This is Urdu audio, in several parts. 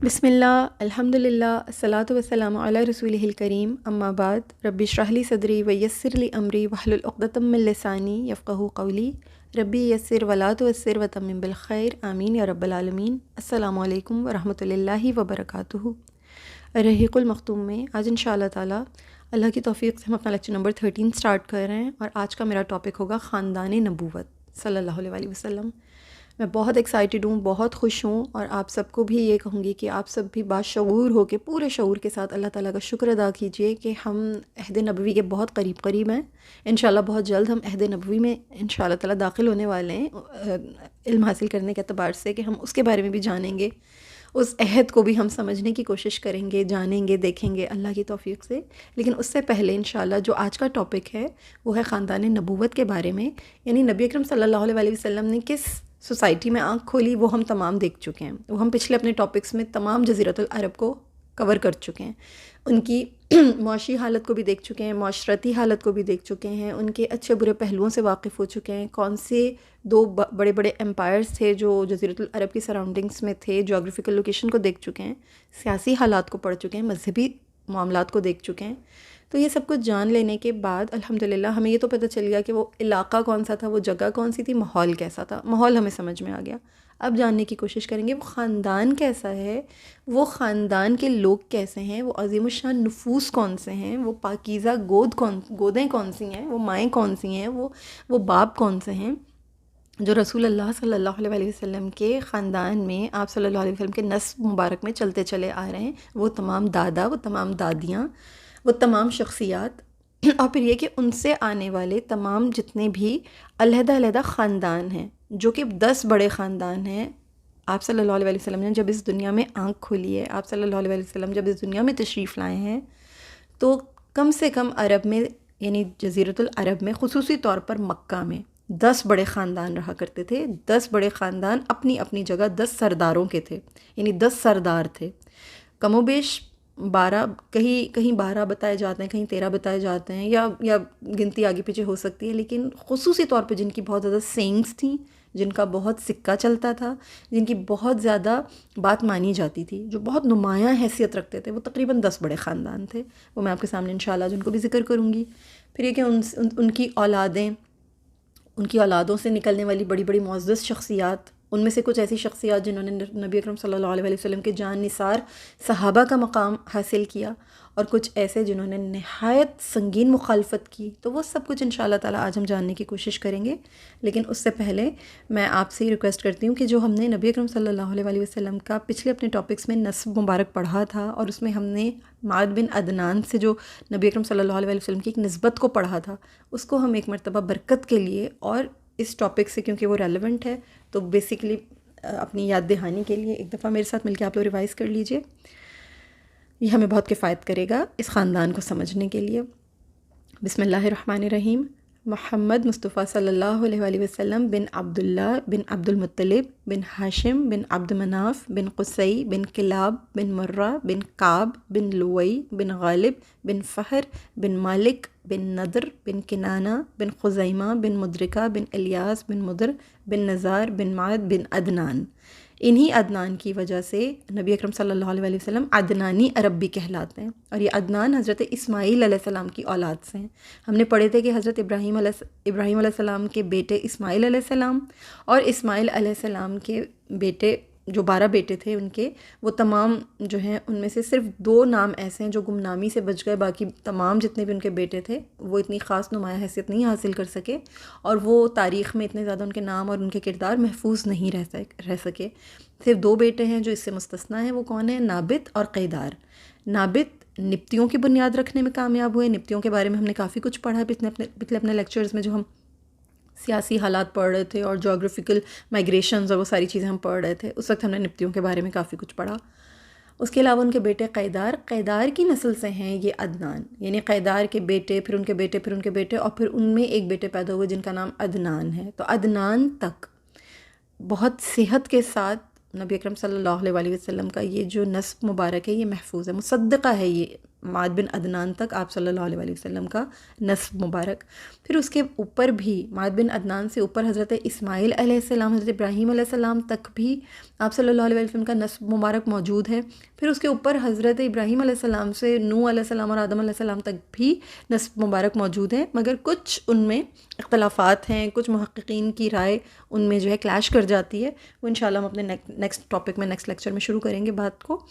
بسم اللہ الحمد للہ الصلاۃ والسلام علی رسولہ الکریم اما بعد ربی اشرح لی صدری ویسر لی امری واحلل عقدۃ من لسانی یفقہوا قولی ربی یسر ولا تعسر وتمم بالخیر آمین یا رب العالمین۔ السلام علیکم ورحمۃ اللہ وبرکاتہ۔ رحیق المختوم میں آج ان شاء اللہ تعالیٰ اللہ کی توفیق سے ہم اپنا لیکچر نمبر 13 سٹارٹ کر رہے ہیں، اور آج کا میرا ٹاپک ہوگا خاندان نبوت صلی اللہ علیہ وسلم۔ میں بہت ایکسائٹیڈ ہوں، بہت خوش ہوں، اور آپ سب کو بھی یہ کہوں گی کہ آپ سب بھی باشعور ہو کے پورے شعور کے ساتھ اللہ تعالیٰ کا شکر ادا کیجئے کہ ہم عہد نبوی کے بہت قریب ہیں۔ انشاءاللہ بہت جلد ہم عہد نبوی میں انشاءاللہ تعالیٰ داخل ہونے والے ہیں، علم حاصل کرنے کے اعتبار سے کہ ہم اس کے بارے میں بھی جانیں گے، اس عہد کو بھی ہم سمجھنے کی کوشش کریں گے، جانیں گے، دیکھیں گے اللہ کی توفیق سے۔ لیکن اس سے پہلے انشاءاللہ جو آج کا ٹاپک ہے وہ ہے خاندان نبوت کے بارے میں، یعنی نبی اکرم صلی اللہ علیہ وسلم نے کس سوسائٹی میں آنکھ کھولی وہ ہم تمام دیکھ چکے ہیں۔ وہ ہم پچھلے اپنے ٹاپکس میں تمام جزیرۃ العرب کو کور کر چکے ہیں، ان کی معاشی حالت کو بھی دیکھ چکے ہیں، معاشرتی حالت کو بھی دیکھ چکے ہیں، ان کے اچھے برے پہلوؤں سے واقف ہو چکے ہیں، کون سے دو بڑے بڑے امپائرز تھے جو جزیرۃ العرب کی سراؤنڈنگس میں تھے، جغرافیکل لوکیشن کو دیکھ چکے ہیں، سیاسی حالات کو پڑھ چکے ہیں، مذہبی معاملات کو دیکھ چکے ہیں۔ تو یہ سب کچھ جان لینے کے بعد الحمدللہ ہمیں یہ تو پتہ چل گیا کہ وہ علاقہ کون سا تھا، وہ جگہ کون سی تھی، ماحول کیسا تھا، ماحول ہمیں سمجھ میں آ گیا۔ اب جاننے کی کوشش کریں گے وہ خاندان کیسا ہے، وہ خاندان کے لوگ کیسے ہیں، وہ عظیم الشان نفوس کون سے ہیں، وہ پاکیزہ گودیں کون سی ہیں، وہ مائیں کون سی ہیں، وہ باپ کون سے ہیں جو رسول اللہ صلی اللہ علیہ وسلم کے خاندان میں، آپ صلی اللہ علیہ وسلم کے نسب مبارک میں چلتے چلے آ رہے ہیں، وہ تمام دادا، وہ تمام دادیاں، وہ تمام شخصیات، اور پھر یہ کہ ان سے آنے والے تمام جتنے بھی علیحدہ علیحدہ خاندان ہیں، جو کہ 10 بڑے خاندان ہیں۔ آپ صلی اللہ علیہ وسلم نے جب اس دنیا میں آنکھ کھولی ہے، آپ صلی اللہ علیہ وسلم جب اس دنیا میں تشریف لائے ہیں، تو کم سے کم عرب میں، یعنی جزیرۃ العرب میں، خصوصی طور پر مکہ میں 10 بڑے خاندان رہا کرتے تھے۔ 10 بڑے خاندان اپنی اپنی جگہ 10 سرداروں کے تھے، یعنی 10 سردار تھے، کم و بیش 12، کہیں 12 بتائے جاتے ہیں، کہیں 13 بتائے جاتے ہیں، یا گنتی آگے پیچھے ہو سکتی ہے، لیکن خصوصی طور پہ جن کی بہت زیادہ سینگز تھیں، جن کا بہت سکہ چلتا تھا، جن کی بہت زیادہ بات مانی جاتی تھی، جو بہت نمایاں حیثیت رکھتے تھے، وہ تقریباً 10 بڑے خاندان تھے۔ وہ میں آپ کے سامنے انشاءاللہ جن کو بھی ذکر کروں گی۔ پھر یہ کہ ان کی اولادیں، ان کی اولادوں سے نکلنے والی بڑی بڑی معزز شخصیات، ان میں سے کچھ ایسی شخصیات جنہوں نے نبی اکرم صلی اللہ علیہ وسلم کے جان نثار صحابہ کا مقام حاصل کیا، اور کچھ ایسے جنہوں نے نہایت سنگین مخالفت کی۔ تو وہ سب کچھ انشاءاللہ تعالیٰ آج ہم جاننے کی کوشش کریں گے۔ لیکن اس سے پہلے میں آپ سے ریکویسٹ کرتی ہوں کہ جو ہم نے نبی اکرم صلی اللہ علیہ وسلم کا پچھلے اپنے ٹاپکس میں نسب مبارک پڑھا تھا، اور اس میں ہم نے معاذ بن عدنان سے جو نبی اکرم صلی اللہ علیہ وسلم کی ایک نسبت کو پڑھا تھا، اس کو ہم ایک مرتبہ برکت کے لیے اور اس ٹاپک سے کیونکہ وہ ریلیونٹ ہے، تو بیسیکلی اپنی یاد دہانی کے لیے ایک دفعہ میرے ساتھ مل کے آپ لوگ ریوائز کر لیجئے۔ یہ ہمیں بہت کفایت کرے گا اس خاندان کو سمجھنے کے لیے۔ بسم اللہ الرحمن الرحیم۔ محمد مصطفیٰ صلی اللہ علیہ وسلم بن عبداللہ بن عبد المطلب بن ہاشم بن عبد مناف بن قصی بن کلاب بن مرہ بن کعب بن لوئی بن غالب بن فہر بن مالک بن نضر بن کنانہ بن خزیمہ بن مدرکہ بن الیاس بن مدر بن نزار بن معد بن عدنان۔ انہی عدنان کی وجہ سے نبی اکرم صلی اللہ علیہ وسلم عدنانی عرب بھی کہلاتے ہیں، اور یہ عدنان حضرت اسماعیل علیہ السلام کی اولاد سے ہیں۔ ہم نے پڑھے تھے کہ حضرت ابراہیم علیہ السلام کے بیٹے اسماعیل علیہ السلام، اور اسماعیل علیہ السلام کے بیٹے جو 12 بیٹے تھے ان کے، وہ تمام جو ہیں ان میں سے صرف 2 نام ایسے ہیں جو گمنامی سے بچ گئے، باقی تمام جتنے بھی ان کے بیٹے تھے وہ اتنی خاص نمایاں حیثیت نہیں حاصل کر سکے، اور وہ تاریخ میں اتنے زیادہ ان کے نام اور ان کے کردار محفوظ نہیں رہ سکے۔ صرف 2 بیٹے ہیں جو اس سے مستثنیٰ ہیں، وہ کون ہیں؟ نابت اور قیدار۔ نابت نبتیوں کی بنیاد رکھنے میں کامیاب ہوئے۔ نبتیوں کے بارے میں ہم نے کافی کچھ پڑھا ہے پچھلے اپنے لیکچرز میں، جو ہم سیاسی حالات پڑھ رہے تھے اور جغرافیکل مائگریشنز اور وہ ساری چیزیں ہم پڑھ رہے تھے، اس وقت ہم نے نبتیوں کے بارے میں کافی کچھ پڑھا۔ اس کے علاوہ ان کے بیٹے قیدار کی نسل سے ہیں یہ عدنان، یعنی قیدار کے بیٹے، پھر ان کے بیٹے، پھر ان کے بیٹے، اور پھر ان میں ایک بیٹے پیدا ہوئے جن کا نام عدنان ہے۔ تو عدنان تک بہت صحت کے ساتھ نبی اکرم صلی اللہ علیہ وسلم کا یہ جو نسب مبارک ہے یہ محفوظ ہے، مصدقہ ہے یہ معاذ بن عدنان تک آپ صلی اللہ علیہ وسلم کا نسب مبارک. پھر اس کے اوپر بھی معاذ بن عدنان سے اوپر حضرت اسماعیل علیہ السلام، حضرت ابراہیم علیہ السلام تک بھی آپ صلی اللہ علیہ وسلم کا نسب مبارک موجود ہے. پھر اس کے اوپر حضرت ابراہیم علیہ السلام سے نوح علیہ السلام اور آدم علیہ السلام تک بھی نسب مبارک موجود ہے، مگر کچھ ان میں اختلافات ہیں، کچھ محققین کی رائے ان میں جو ہے کلیش کر جاتی ہے. وہ انشاءاللہ ہم اپنے نیکسٹ ٹاپک میں، نیکسٹ لیکچر میں شروع کریں گے بات کو.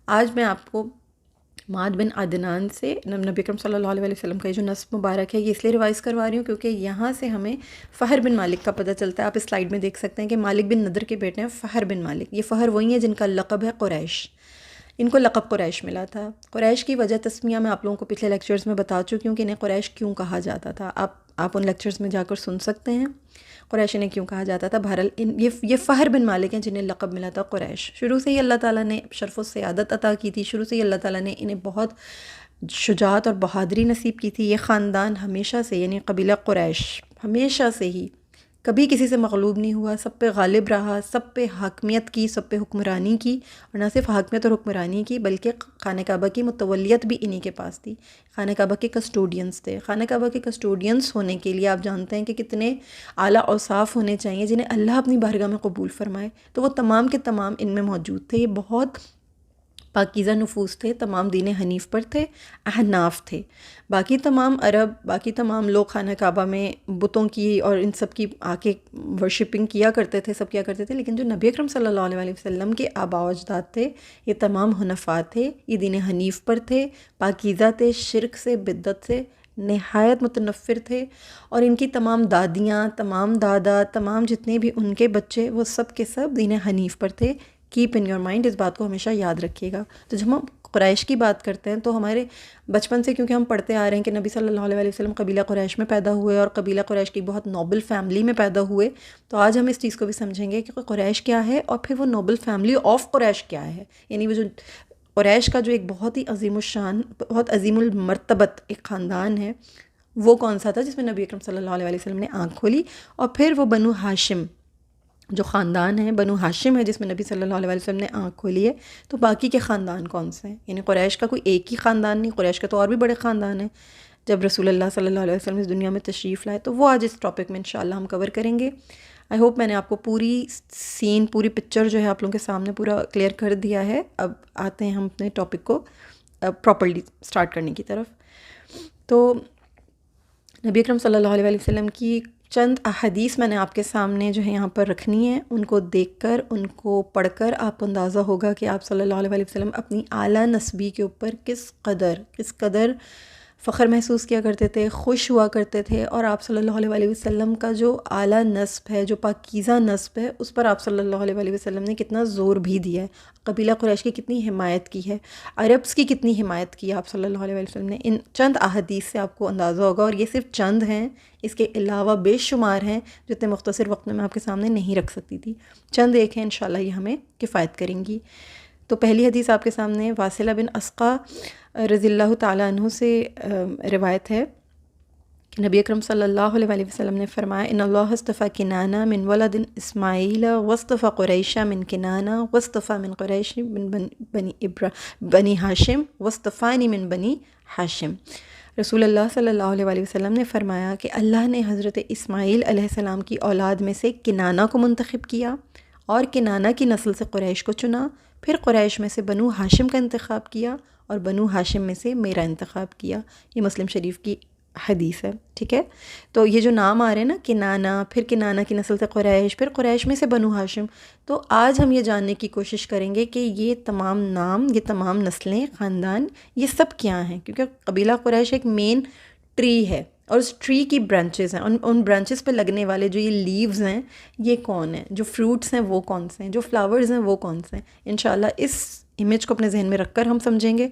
آج میں آپ کو معاذ بن عدنان سے نبی اکرم صلی اللہ علیہ وسلم کا یہ جو نسب مبارک ہے، یہ اس لیے ریوائز کروا رہی ہوں کیونکہ یہاں سے ہمیں فہر بن مالک کا پتہ چلتا ہے. آپ اس سلائیڈ میں دیکھ سکتے ہیں کہ مالک بن نضر کے بیٹے ہیں فہر بن مالک. یہ فہر وہی ہیں جن کا لقب ہے قریش. ان کو لقب قریش ملا تھا. قریش کی وجہ تسمیہ میں آپ لوگوں کو پچھلے لیکچرز میں بتا چکی ہوں کہ انہیں قریش کیوں کہا جاتا تھا. آپ ان لیکچرز میں جا کر سن سکتے ہیں قریش انہیں کیوں کہا جاتا تھا. بہرحال یہ فہر بن مالک ہیں جنہیں لقب ملا تھا قریش. شروع سے ہی اللہ تعالیٰ نے شرف و سعادت عطا کی تھی، شروع سے ہی اللہ تعالیٰ نے انہیں بہت شجاعت اور بہادری نصیب کی تھی. یہ خاندان ہمیشہ سے، یعنی قبیلہ قریش ہمیشہ سے ہی کبھی کسی سے مغلوب نہیں ہوا، سب پہ غالب رہا، سب پہ حاکمیت کی، سب پہ حکمرانی کی. اور نہ صرف حاکمیت اور حکمرانی کی بلکہ خانہ کعبہ کی متولیت بھی انہی کے پاس تھی. خانہ کعبہ کے کسٹوڈینز تھے. خانہ کعبہ کے کسٹوڈینز ہونے کے لیے آپ جانتے ہیں کہ کتنے اعلیٰ اوصاف ہونے چاہیے جنہیں اللہ اپنی بارگاہ میں قبول فرمائے. تو وہ تمام کے تمام ان میں موجود تھے. یہ بہت پاکیزہ نفوس تھے، تمام دین حنیف پر تھے، احناف تھے. باقی تمام عرب، باقی تمام لوگ خانہ کعبہ میں بتوں کی اور ان سب کی آ کے ورشپنگ کیا کرتے تھے، سب کیا کرتے تھے. لیکن جو نبی اکرم صلی اللہ علیہ وسلم کے آباء و اجداد تھے، یہ تمام حنفاء تھے، یہ دین حنیف پر تھے، پاکیزہ تھے، شرک سے، بدعت سے نہایت متنفر تھے. اور ان کی تمام دادیاں، تمام دادا، تمام جتنے بھی ان کے بچے، وہ سب کے سب دین حنیف پر تھے. کیپ ان یور مائنڈ، اس بات کو ہمیشہ یاد رکھیے گا. تو جب ہم قریش کی بات کرتے ہیں تو ہمارے بچپن سے کیونکہ ہم پڑھتے آ رہے ہیں کہ نبی صلی اللہ علیہ وسلم قبیلہ قریش میں پیدا ہوئے اور قبیلہ قریش کی بہت نوبل فیملی میں پیدا ہوئے، تو آج ہم اس چیز کو بھی سمجھیں گے کہ قریش کیا ہے اور پھر وہ نوبل فیملی آف قریش کیا ہے. یعنی وہ جو قریش کا جو ایک بہت ہی عظیم الشان، بہت عظیم المرتبت ایک خاندان ہے، وہ کون سا تھا جس میں نبی اکرم صلی اللہ علیہ وسلم نے آنکھ کھولی. اور پھر وہ بنو ہاشم جو خاندان ہے، بنو ہاشم ہے جس میں نبی صلی اللہ علیہ وسلم نے آنکھ کھولی ہے. تو باقی کے خاندان کون سے ہیں؟ یعنی قریش کا کوئی ایک ہی خاندان نہیں، قریش کا تو اور بھی بڑے خاندان ہیں. جب رسول اللہ صلی اللہ علیہ وسلم اس دنیا میں تشریف لائے تو وہ آج اس ٹاپک میں انشاءاللہ ہم کور کریں گے. آئی ہوپ میں نے آپ کو پوری سین، پوری پکچر جو ہے آپ لوگوں کے سامنے پورا کلیئر کر دیا ہے. اب آتے ہیں ہم اپنے ٹاپک کو پراپرلی سٹارٹ کرنے کی طرف. تو نبی اکرم صلی اللہ علیہ وسلم کی چند احادیث میں نے آپ کے سامنے جو ہے یہاں پر رکھنی ہے. ان کو دیکھ کر، ان کو پڑھ کر آپ کو اندازہ ہوگا کہ آپ صلی اللہ علیہ وسلم اپنی اعلیٰ نسبی کے اوپر کس قدر فخر محسوس کیا کرتے تھے، خوش ہوا کرتے تھے. اور آپ صلی اللہ علیہ وسلم کا جو اعلیٰ نسب ہے، جو پاکیزہ نسب ہے، اس پر آپ صلی اللہ علیہ وسلم نے کتنا زور بھی دیا ہے. قبیلہ قریش کی کتنی حمایت کی ہے، عربس کی کتنی حمایت کی ہے آپ صلی اللہ علیہ وسلم نے. ان چند احادیث سے آپ کو اندازہ ہوگا. اور یہ صرف چند ہیں، اس کے علاوہ بے شمار ہیں جو اتنے مختصر وقت میں آپ کے سامنے نہیں رکھ سکتی تھی. چند ایک ہیں انشاءاللہ یہ ہمیں کفایت کریں گی. تو پہلی حدیث آپ کے سامنے واصلہ بن اسقا رضی اللہ تعالیٰ عنہ سے روایت ہے کہ نبی اکرم صلی اللہ علیہ وسلم نے فرمایا: ان اللہ اصطفیٰ کنانہ من ولد اسماعیل واصطفیٰ قریشہ من کنانہ واصطفیٰ من قریش من بنی ہاشم واصطفانی من بنی ہاشم. رسول اللہ صلی اللہ علیہ وسلم نے فرمایا کہ اللہ نے حضرت اسماعیل علیہ السلام کی اولاد میں سے کنانہ کو منتخب کیا اور کنانہ کی نسل سے قریش کو چنا، پھر قریش میں سے بنو ہاشم کا انتخاب کیا اور بنو ہاشم میں سے میرا انتخاب کیا. یہ مسلم شریف کی حدیث ہے. ٹھیک ہے، تو یہ جو نام آ رہے ہیں نا، کنانہ، پھر کنانہ کی نسل سے قریش، پھر قریش میں سے بنو ہاشم، تو آج ہم یہ جاننے کی کوشش کریں گے کہ یہ تمام نام، یہ تمام نسلیں، خاندان، یہ سب کیا ہیں. کیونکہ قبیلہ قریش ایک مین ٹری ہے اور اس ٹری کی برانچز ہیں. ان برانچز پہ لگنے والے جو یہ لیوز ہیں یہ کون ہیں، جو فروٹس ہیں وہ کون سے ہیں، جو فلاورز ہیں وہ کون سے ہیں. انشاءاللہ اس امیج کو اپنے ذہن میں رکھ کر ہم سمجھیں گے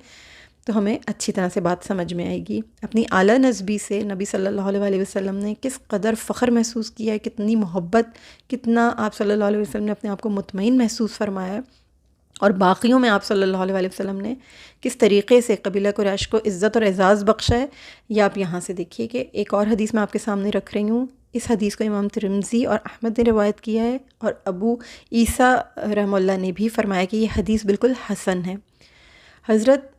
تو ہمیں اچھی طرح سے بات سمجھ میں آئے گی. اپنی اعلیٰ نسبی سے نبی صلی اللہ علیہ وسلم نے کس قدر فخر محسوس کیا ہے، کتنی محبت، کتنا آپ صلی اللہ علیہ وسلم نے اپنے آپ کو مطمئن محسوس فرمایا ہے. اور باقیوں میں آپ صلی اللہ علیہ وسلم نے کس طریقے سے قبیلہ قریش کو عزت اور اعزاز بخشا ہے، یہ آپ یہاں سے دیکھیے. کہ ایک اور حدیث میں آپ کے سامنے رکھ رہی ہوں. اس حدیث کو امام ترمذی اور احمد نے روایت کیا ہے اور ابو عیسیٰ رحمہ اللہ نے بھی فرمایا کہ یہ حدیث بالکل حسن ہے. حضرت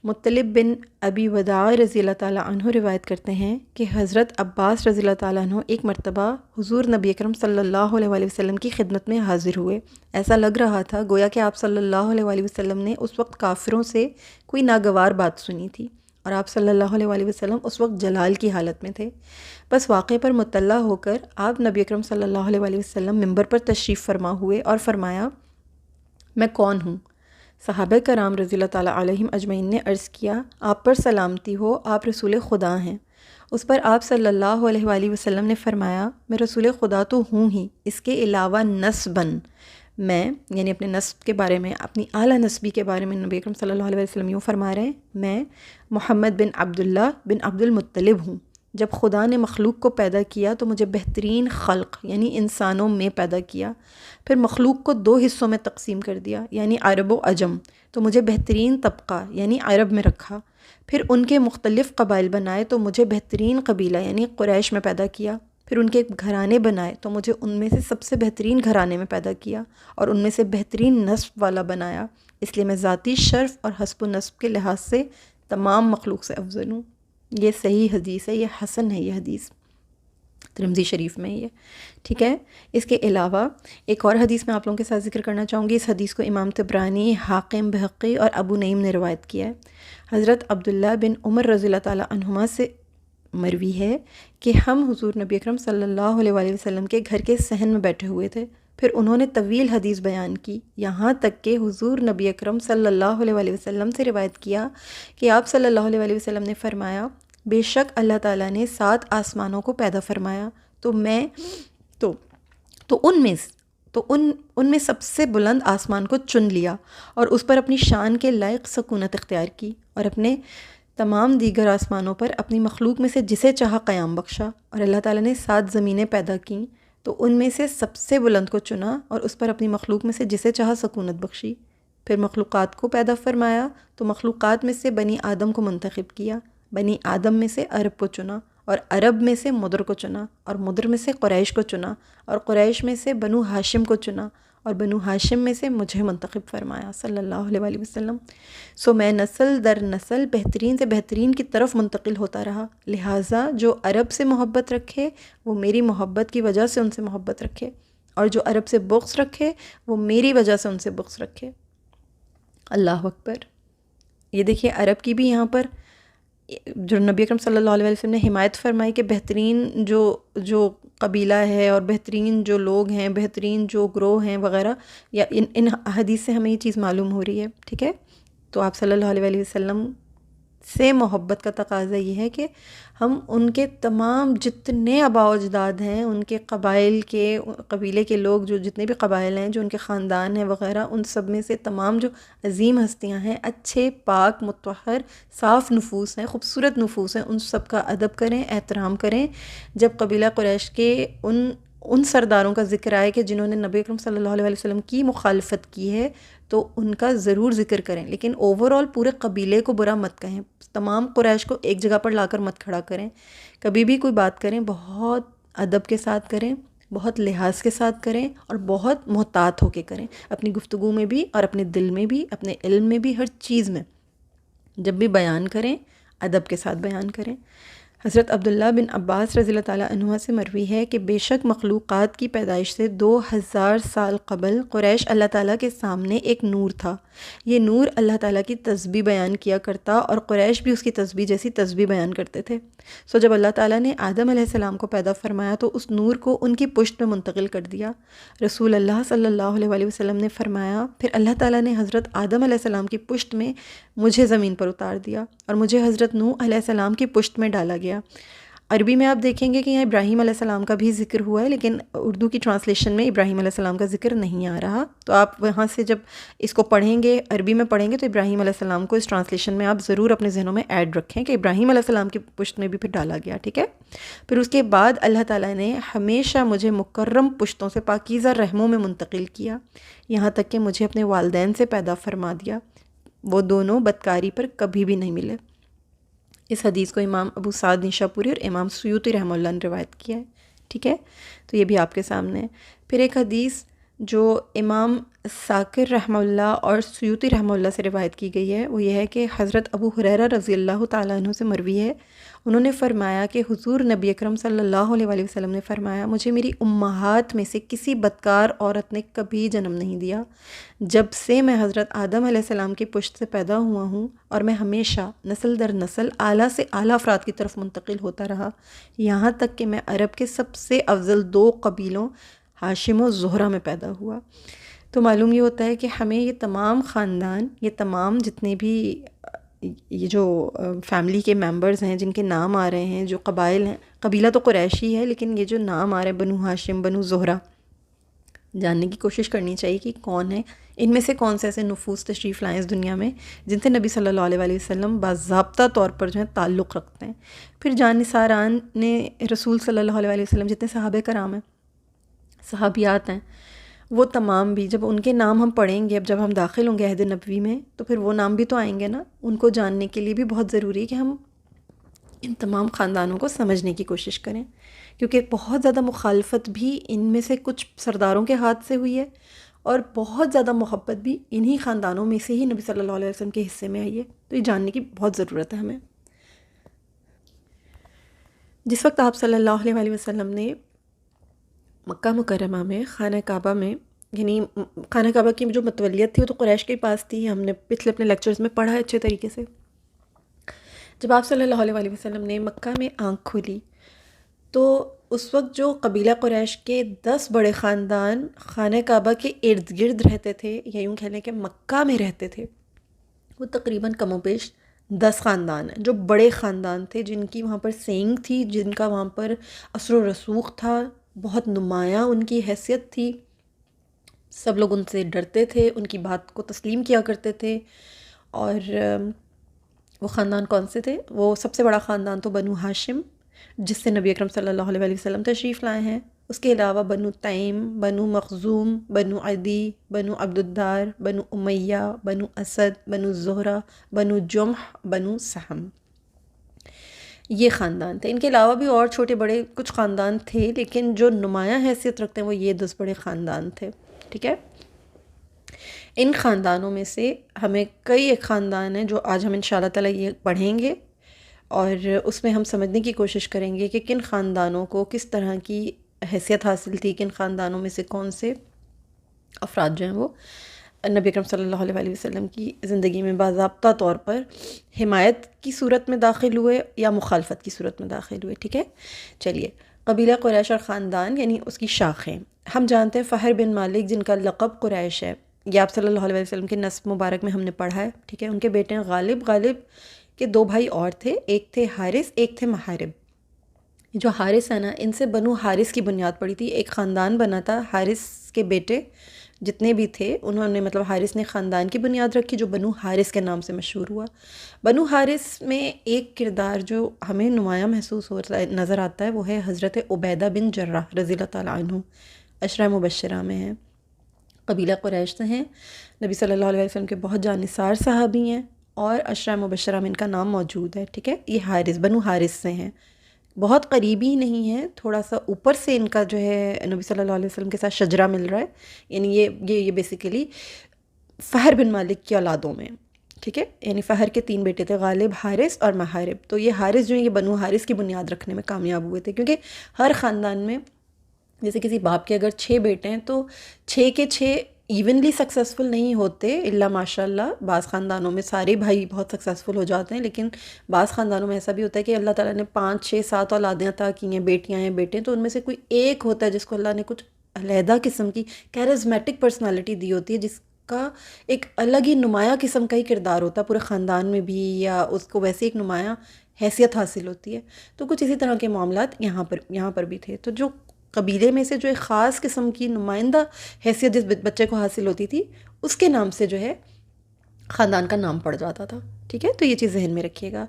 مطلب بن ابی وداع رضی اللہ تعالیٰ عنہ روایت کرتے ہیں کہ حضرت عباس رضی اللہ تعالیٰ عنہ ایک مرتبہ حضور نبی اکرم صلی اللہ علیہ وآلہ وسلم کی خدمت میں حاضر ہوئے۔ ایسا لگ رہا تھا گویا کہ آپ صلی اللہ علیہ وآلہ وسلم نے اس وقت کافروں سے کوئی ناگوار بات سنی تھی، اور آپ صلی اللہ علیہ وآلہ وسلم اس وقت جلال کی حالت میں تھے۔ بس واقعے پر مطلع ہو کر آپ نبی اکرم صلی اللہ علیہ وآلہ وسلم ممبر پر تشریف فرما ہوئے اور فرمایا، میں کون ہوں؟ صحابہ کرام رضی اللہ تعالیٰ علیہم اجمعین نے عرض کیا، آپ پر سلامتی ہو، آپ رسول خدا ہیں۔ اس پر آپ صلی اللہ علیہ وآلہ وسلم نے فرمایا، میں رسول خدا تو ہوں ہی، اس کے علاوہ نسباً میں، یعنی اپنے نسب کے بارے میں، اپنی اعلیٰ نسبی کے بارے میں نبی اکرم صلی اللہ علیہ وسلم یوں فرما رہے ہیں، میں محمد بن عبداللہ بن عبد المطلب ہوں۔ جب خدا نے مخلوق کو پیدا کیا تو مجھے بہترین خلق یعنی انسانوں میں پیدا کیا، پھر مخلوق کو دو حصوں میں تقسیم کر دیا یعنی عرب و عجم، تو مجھے بہترین طبقہ یعنی عرب میں رکھا، پھر ان کے مختلف قبائل بنائے تو مجھے بہترین قبیلہ یعنی قریش میں پیدا کیا، پھر ان کے گھرانے بنائے تو مجھے ان میں سے سب سے بہترین گھرانے میں پیدا کیا اور ان میں سے بہترین نسب والا بنایا، اس لیے میں ذاتی شرف اور حسب و نسب کے لحاظ سے تمام مخلوق سے افضل ہوں۔ یہ صحیح حدیث ہے، یہ حسن ہے، یہ حدیث ترمذی شریف میں یہ ٹھیک ہے۔ اس کے علاوہ ایک اور حدیث میں آپ لوگوں کے ساتھ ذکر کرنا چاہوں گی۔ اس حدیث کو امام طبرانی، حاکم، بہقی اور ابو نعیم نے روایت کیا ہے۔ حضرت عبداللہ بن عمر رضی اللہ تعالیٰ عنہما سے مروی ہے کہ ہم حضور نبی اکرم صلی اللہ علیہ وآلہ وسلم کے گھر کے صحن میں بیٹھے ہوئے تھے، پھر انہوں نے طویل حدیث بیان کی، یہاں تک کہ حضور نبی اکرم صلی اللہ علیہ وآلہ وسلم سے روایت کیا کہ آپ صلی اللہ علیہ وآلہ وسلم نے فرمایا، بے شک اللہ تعالیٰ نے 7 آسمانوں کو پیدا فرمایا تو ان میں سب سے بلند آسمان کو چن لیا اور اس پر اپنی شان کے لائق سکونت اختیار کی، اور اپنے تمام دیگر آسمانوں پر اپنی مخلوق میں سے جسے چاہا قیام بخشا، اور اللہ تعالیٰ نے 7 زمینیں پیدا کیں تو ان میں سے سب سے بلند کو چنا اور اس پر اپنی مخلوق میں سے جسے چاہا سکونت بخشی، پھر مخلوقات کو پیدا فرمایا تو مخلوقات میں سے بنی آدم کو منتخب کیا، بنی آدم میں سے عرب کو چنا اور عرب میں سے مدر کو چنا اور مدر میں سے قریش کو چنا اور قریش میں سے بنو ہاشم کو چنا اور بنو ہاشم میں سے مجھے منتخب فرمایا صلی اللہ علیہ وآلہ وسلم۔ سو میں نسل در نسل بہترین سے بہترین کی طرف منتقل ہوتا رہا، لہٰذا جو عرب سے محبت رکھے وہ میری محبت کی وجہ سے ان سے محبت رکھے، اور جو عرب سے بغض رکھے وہ میری وجہ سے ان سے بغض رکھے۔ اللہ اکبر۔ یہ دیکھیے عرب کی بھی یہاں پر جو نبی اکرم صلی اللہ علیہ وسلم نے حمایت فرمائی کہ بہترین جو قبیلہ ہے اور بہترین جو لوگ ہیں، بہترین جو گروہ ہیں وغیرہ، یا ان حدیث سے ہمیں یہ چیز معلوم ہو رہی ہے، ٹھیک ہے۔ تو آپ صلی اللہ علیہ وسلم سے محبت کا تقاضا یہ ہے کہ ہم ان کے تمام جتنے آباء و اجداد ہیں، ان کے قبیلے کے لوگ، جو جتنے بھی قبائل ہیں، جو ان کے خاندان ہیں وغیرہ، ان سب میں سے تمام جو عظیم ہستیاں ہیں، اچھے، پاک، مطہر، صاف نفوس ہیں، خوبصورت نفوس ہیں، ان سب کا ادب کریں، احترام کریں۔ جب قبیلہ قریش کے ان سرداروں کا ذکر آئے کہ جنہوں نے نبی اکرم صلی اللہ علیہ وسلم کی مخالفت کی ہے تو ان کا ضرور ذکر کریں، لیکن اوورآل پورے قبیلے کو برا مت کہیں، تمام قریش کو ایک جگہ پر لا کر مت کھڑا کریں۔ کبھی بھی کوئی بات کریں بہت ادب کے ساتھ کریں، بہت لحاظ کے ساتھ کریں اور بہت محتاط ہو کے کریں، اپنی گفتگو میں بھی اور اپنے دل میں بھی، اپنے علم میں بھی، ہر چیز میں جب بھی بیان کریں ادب کے ساتھ بیان کریں۔ حضرت عبداللہ بن عباس رضی اللہ تعالیٰ عنہ سے مروی ہے کہ بے شک مخلوقات کی پیدائش سے 2000 سال قبل قریش اللہ تعالیٰ کے سامنے ایک نور تھا، یہ نور اللہ تعالیٰ کی تسبیح بیان کیا کرتا اور قریش بھی اس کی تسبیح جیسی تسبیح بیان کرتے تھے۔ سو جب اللہ تعالیٰ نے آدم علیہ السلام کو پیدا فرمایا تو اس نور کو ان کی پشت میں منتقل کر دیا۔ رسول اللہ صلی اللہ علیہ وآلہ وسلم نے فرمایا، پھر اللہ تعالیٰ نے حضرت آدم علیہ السلام کی پشت میں مجھے زمین پر اتار دیا اور مجھے حضرت نوح علیہ السلام کی پشت میں ڈالا گیا۔ عربی میں آپ دیکھیں گے کہ یہاں ابراہیم علیہ السلام کا بھی ذکر ہوا ہے، لیکن اردو کی ٹرانسلیشن میں ابراہیم علیہ السلام کا ذکر نہیں آ رہا، تو آپ وہاں سے جب اس کو پڑھیں گے، عربی میں پڑھیں گے، تو ابراہیم علیہ السلام کو اس ٹرانسلیشن میں آپ ضرور اپنے ذہنوں میں ایڈ رکھیں کہ ابراہیم علیہ السلام کی پشت میں بھی پھر ڈالا گیا، ٹھیک ہے۔ پھر اس کے بعد اللہ تعالیٰ نے ہمیشہ مجھے مکرم پشتوں سے پاکیزہ رحموں میں منتقل کیا، یہاں تک کہ مجھے اپنے والدین سے پیدا فرما دیا، وہ دونوں بدکاری پر کبھی بھی نہیں ملے۔ اس حدیث کو امام ابو سعد نیشاپوری اور امام سیوطی رحمہ اللہ نے روایت کیا ہے، ٹھیک ہے، تو یہ بھی آپ کے سامنے ہے۔ پھر ایک حدیث جو امام ساکر رحمہ اللہ اور سیوطی رحمہ اللہ سے روایت کی گئی ہے وہ یہ ہے کہ حضرت ابو ہریرہ رضی اللہ تعالیٰ عنہ سے مروی ہے، انہوں نے فرمایا کہ حضور نبی اکرم صلی اللہ علیہ وآلہ وسلم نے فرمایا، مجھے میری امہات میں سے کسی بدکار عورت نے کبھی جنم نہیں دیا جب سے میں حضرت آدم علیہ السلام کی پشت سے پیدا ہوا ہوں، اور میں ہمیشہ نسل در نسل اعلیٰ سے اعلیٰ افراد کی طرف منتقل ہوتا رہا، یہاں تک کہ میں عرب کے سب سے افضل 2 قبیلوں ہاشم و زہرہ میں پیدا ہوا۔ تو معلوم یہ ہوتا ہے کہ ہمیں یہ تمام خاندان، یہ تمام جتنے بھی یہ جو فیملی کے ممبرز ہیں جن کے نام آ رہے ہیں، جو قبائل ہیں، قبیلہ تو قریشی ہے لیکن یہ جو نام آ رہے ہیں بنو ہاشم، بنو زہرہ، جاننے کی کوشش کرنی چاہیے کہ کون ہے، ان میں سے کون سے ایسے نفوس تشریف لائیں اس دنیا میں جن سے نبی صلی اللہ علیہ وآلہ وسلم باضابطہ طور پر جو ہے تعلق رکھتے ہیں۔ پھر جان نثاران نے رسول صلی اللہ علیہ وآلہ وسلم جتنے صحابہ کرام ہیں، صحابیات ہیں، وہ تمام بھی جب ان کے نام ہم پڑھیں گے، اب جب ہم داخل ہوں گے عہد نبوی میں تو پھر وہ نام بھی تو آئیں گے نا، ان کو جاننے کے لیے بھی بہت ضروری ہے کہ ہم ان تمام خاندانوں کو سمجھنے کی کوشش کریں، کیونکہ بہت زیادہ مخالفت بھی ان میں سے کچھ سرداروں کے ہاتھ سے ہوئی ہے، اور بہت زیادہ محبت بھی انہی خاندانوں میں سے ہی نبی صلی اللہ علیہ وسلم کے حصے میں آئی ہے، تو یہ جاننے کی بہت ضرورت ہے ہمیں۔ جس وقت آپ صلی اللہ علیہ وآلہ وسلم نے مکہ مکرمہ میں خانہ کعبہ میں، یعنی خانہ کعبہ کی جو متولیت تھی وہ تو قریش کے پاس تھی، ہم نے پچھلے اپنے لیکچرز میں پڑھا ہے اچھے طریقے سے۔ جب آپ صلی اللہ علیہ وآلہ وسلم نے مکہ میں آنکھ کھولی تو اس وقت جو قبیلہ قریش کے 10 بڑے خاندان خانہ کعبہ کے ارد گرد رہتے تھے، یا یوں کہہ لیں کہ مکہ میں رہتے تھے، وہ تقریباً کم و بیش 10 خاندان ہیں جو بڑے خاندان تھے، جن کی وہاں پر سینگ تھی، جن کا وہاں پر اثر و رسوخ تھا، بہت نمایاں ان کی حیثیت تھی، سب لوگ ان سے ڈرتے تھے، ان کی بات کو تسلیم کیا کرتے تھے۔ اور وہ خاندان کون سے تھے؟ وہ سب سے بڑا خاندان تو بنو ہاشم، جس سے نبی اکرم صلی اللہ علیہ وآلہ وسلم تشریف لائے ہیں، اس کے علاوہ بنو تیم، بنو مخزوم، بنو عدی، بنو عبد الدار، بنو امیہ، بنو اسد، بنو زہرہ، بنو جمح، بنو سہم، یہ خاندان تھے۔ ان کے علاوہ بھی اور چھوٹے بڑے کچھ خاندان تھے، لیکن جو نمایاں حیثیت رکھتے ہیں وہ یہ 10 بڑے خاندان تھے، ٹھیک ہے۔ ان خاندانوں میں سے ہمیں کئی ایک خاندان ہیں جو آج ہم انشاءاللہ تعالیٰ یہ پڑھیں گے، اور اس میں ہم سمجھنے کی کوشش کریں گے کہ کن خاندانوں کو کس طرح کی حیثیت حاصل تھی، کن خاندانوں میں سے کون سے افراد جو ہیں وہ نبی اکرم صلی اللہ علیہ وآلہ وسلم کی زندگی میں باضابطہ طور پر حمایت کی صورت میں داخل ہوئے یا مخالفت کی صورت میں داخل ہوئے، ٹھیک ہے۔ چلیے، قبیلہ قریش اور خاندان یعنی اس کی شاخیں، ہم جانتے ہیں فہر بن مالک جن کا لقب قریش ہے، یہ آپ صلی اللہ علیہ وسلم کے نسب مبارک میں ہم نے پڑھا ہے، ٹھیک ہے۔ ان کے بیٹے ہیں غالب، غالب کے 2 بھائی اور تھے، ایک تھے حارث، ایک تھے محارب۔ جو حارث ہے نا، ان سے بنو حارث کی بنیاد پڑی تھی، ایک خاندان بنا تھا، حارث کے بیٹے جتنے بھی تھے انہوں نے مطلب حارث نے خاندان کی بنیاد رکھی جو بنو حارث کے نام سے مشہور ہوا۔ بنو حارث میں ایک کردار جو ہمیں نمایاں محسوس نظر آتا ہے وہ ہے حضرت عبیدہ بن جراح رضی اللہ تعالیٰ عنہ، عشرہ مبشرہ میں ہیں، قبیلہ قریش سے ہیں، نبی صلی اللہ علیہ وسلم کے بہت جانثار صحابی ہیں، اور عشرہ مبشرہ میں ان کا نام موجود ہے، ٹھیک ہے۔ یہ حارث، بنو حارث سے ہیں، بہت قریبی نہیں ہے، تھوڑا سا اوپر سے ان کا جو ہے نبی صلی اللہ علیہ وسلم کے ساتھ شجرہ مل رہا ہے، یعنی یہ بیسیکلی فہر بن مالک کی اولادوں میں، ٹھیک ہے۔ یعنی فہر کے 3 بیٹے تھے، غالب، حارث اور محارب، تو یہ حارث جو ہیں یہ بنو حارث کی بنیاد رکھنے میں کامیاب ہوئے تھے، کیونکہ ہر خاندان میں جیسے کسی باپ کے اگر 6 بیٹے ہیں تو 6 کے 6 ایونلی سکسیسفل نہیں ہوتے، الا ماشاء اللہ بعض خاندانوں میں سارے بھائی بہت سکسیسفل ہو جاتے ہیں، لیکن بعض خاندانوں میں ایسا بھی ہوتا ہے کہ اللہ تعالیٰ نے 5 6 7 اولادیں عطا کی ہیں، بیٹیاں ہیں، بیٹے ہیں، تو ان میں سے کوئی ایک ہوتا ہے جس کو اللہ نے کچھ علیحدہ قسم کی کیرزمیٹک پرسنالٹی دی ہوتی ہے، جس کا ایک الگ ہی نمایاں قسم کا ہی کردار ہوتا ہے پورے خاندان میں بھی، یا اس کو ویسے ایک نمایاں حیثیت حاصل ہوتی ہے۔ تو کچھ اسی طرح کے معاملات یہاں پر بھی تھے، تو جو قبیلے میں سے جو ایک خاص قسم کی نمائندہ حیثیت جس بچے کو حاصل ہوتی تھی اس کے نام سے جو ہے خاندان کا نام پڑ جاتا تھا، ٹھیک ہے۔ تو یہ چیز ذہن میں رکھیے گا۔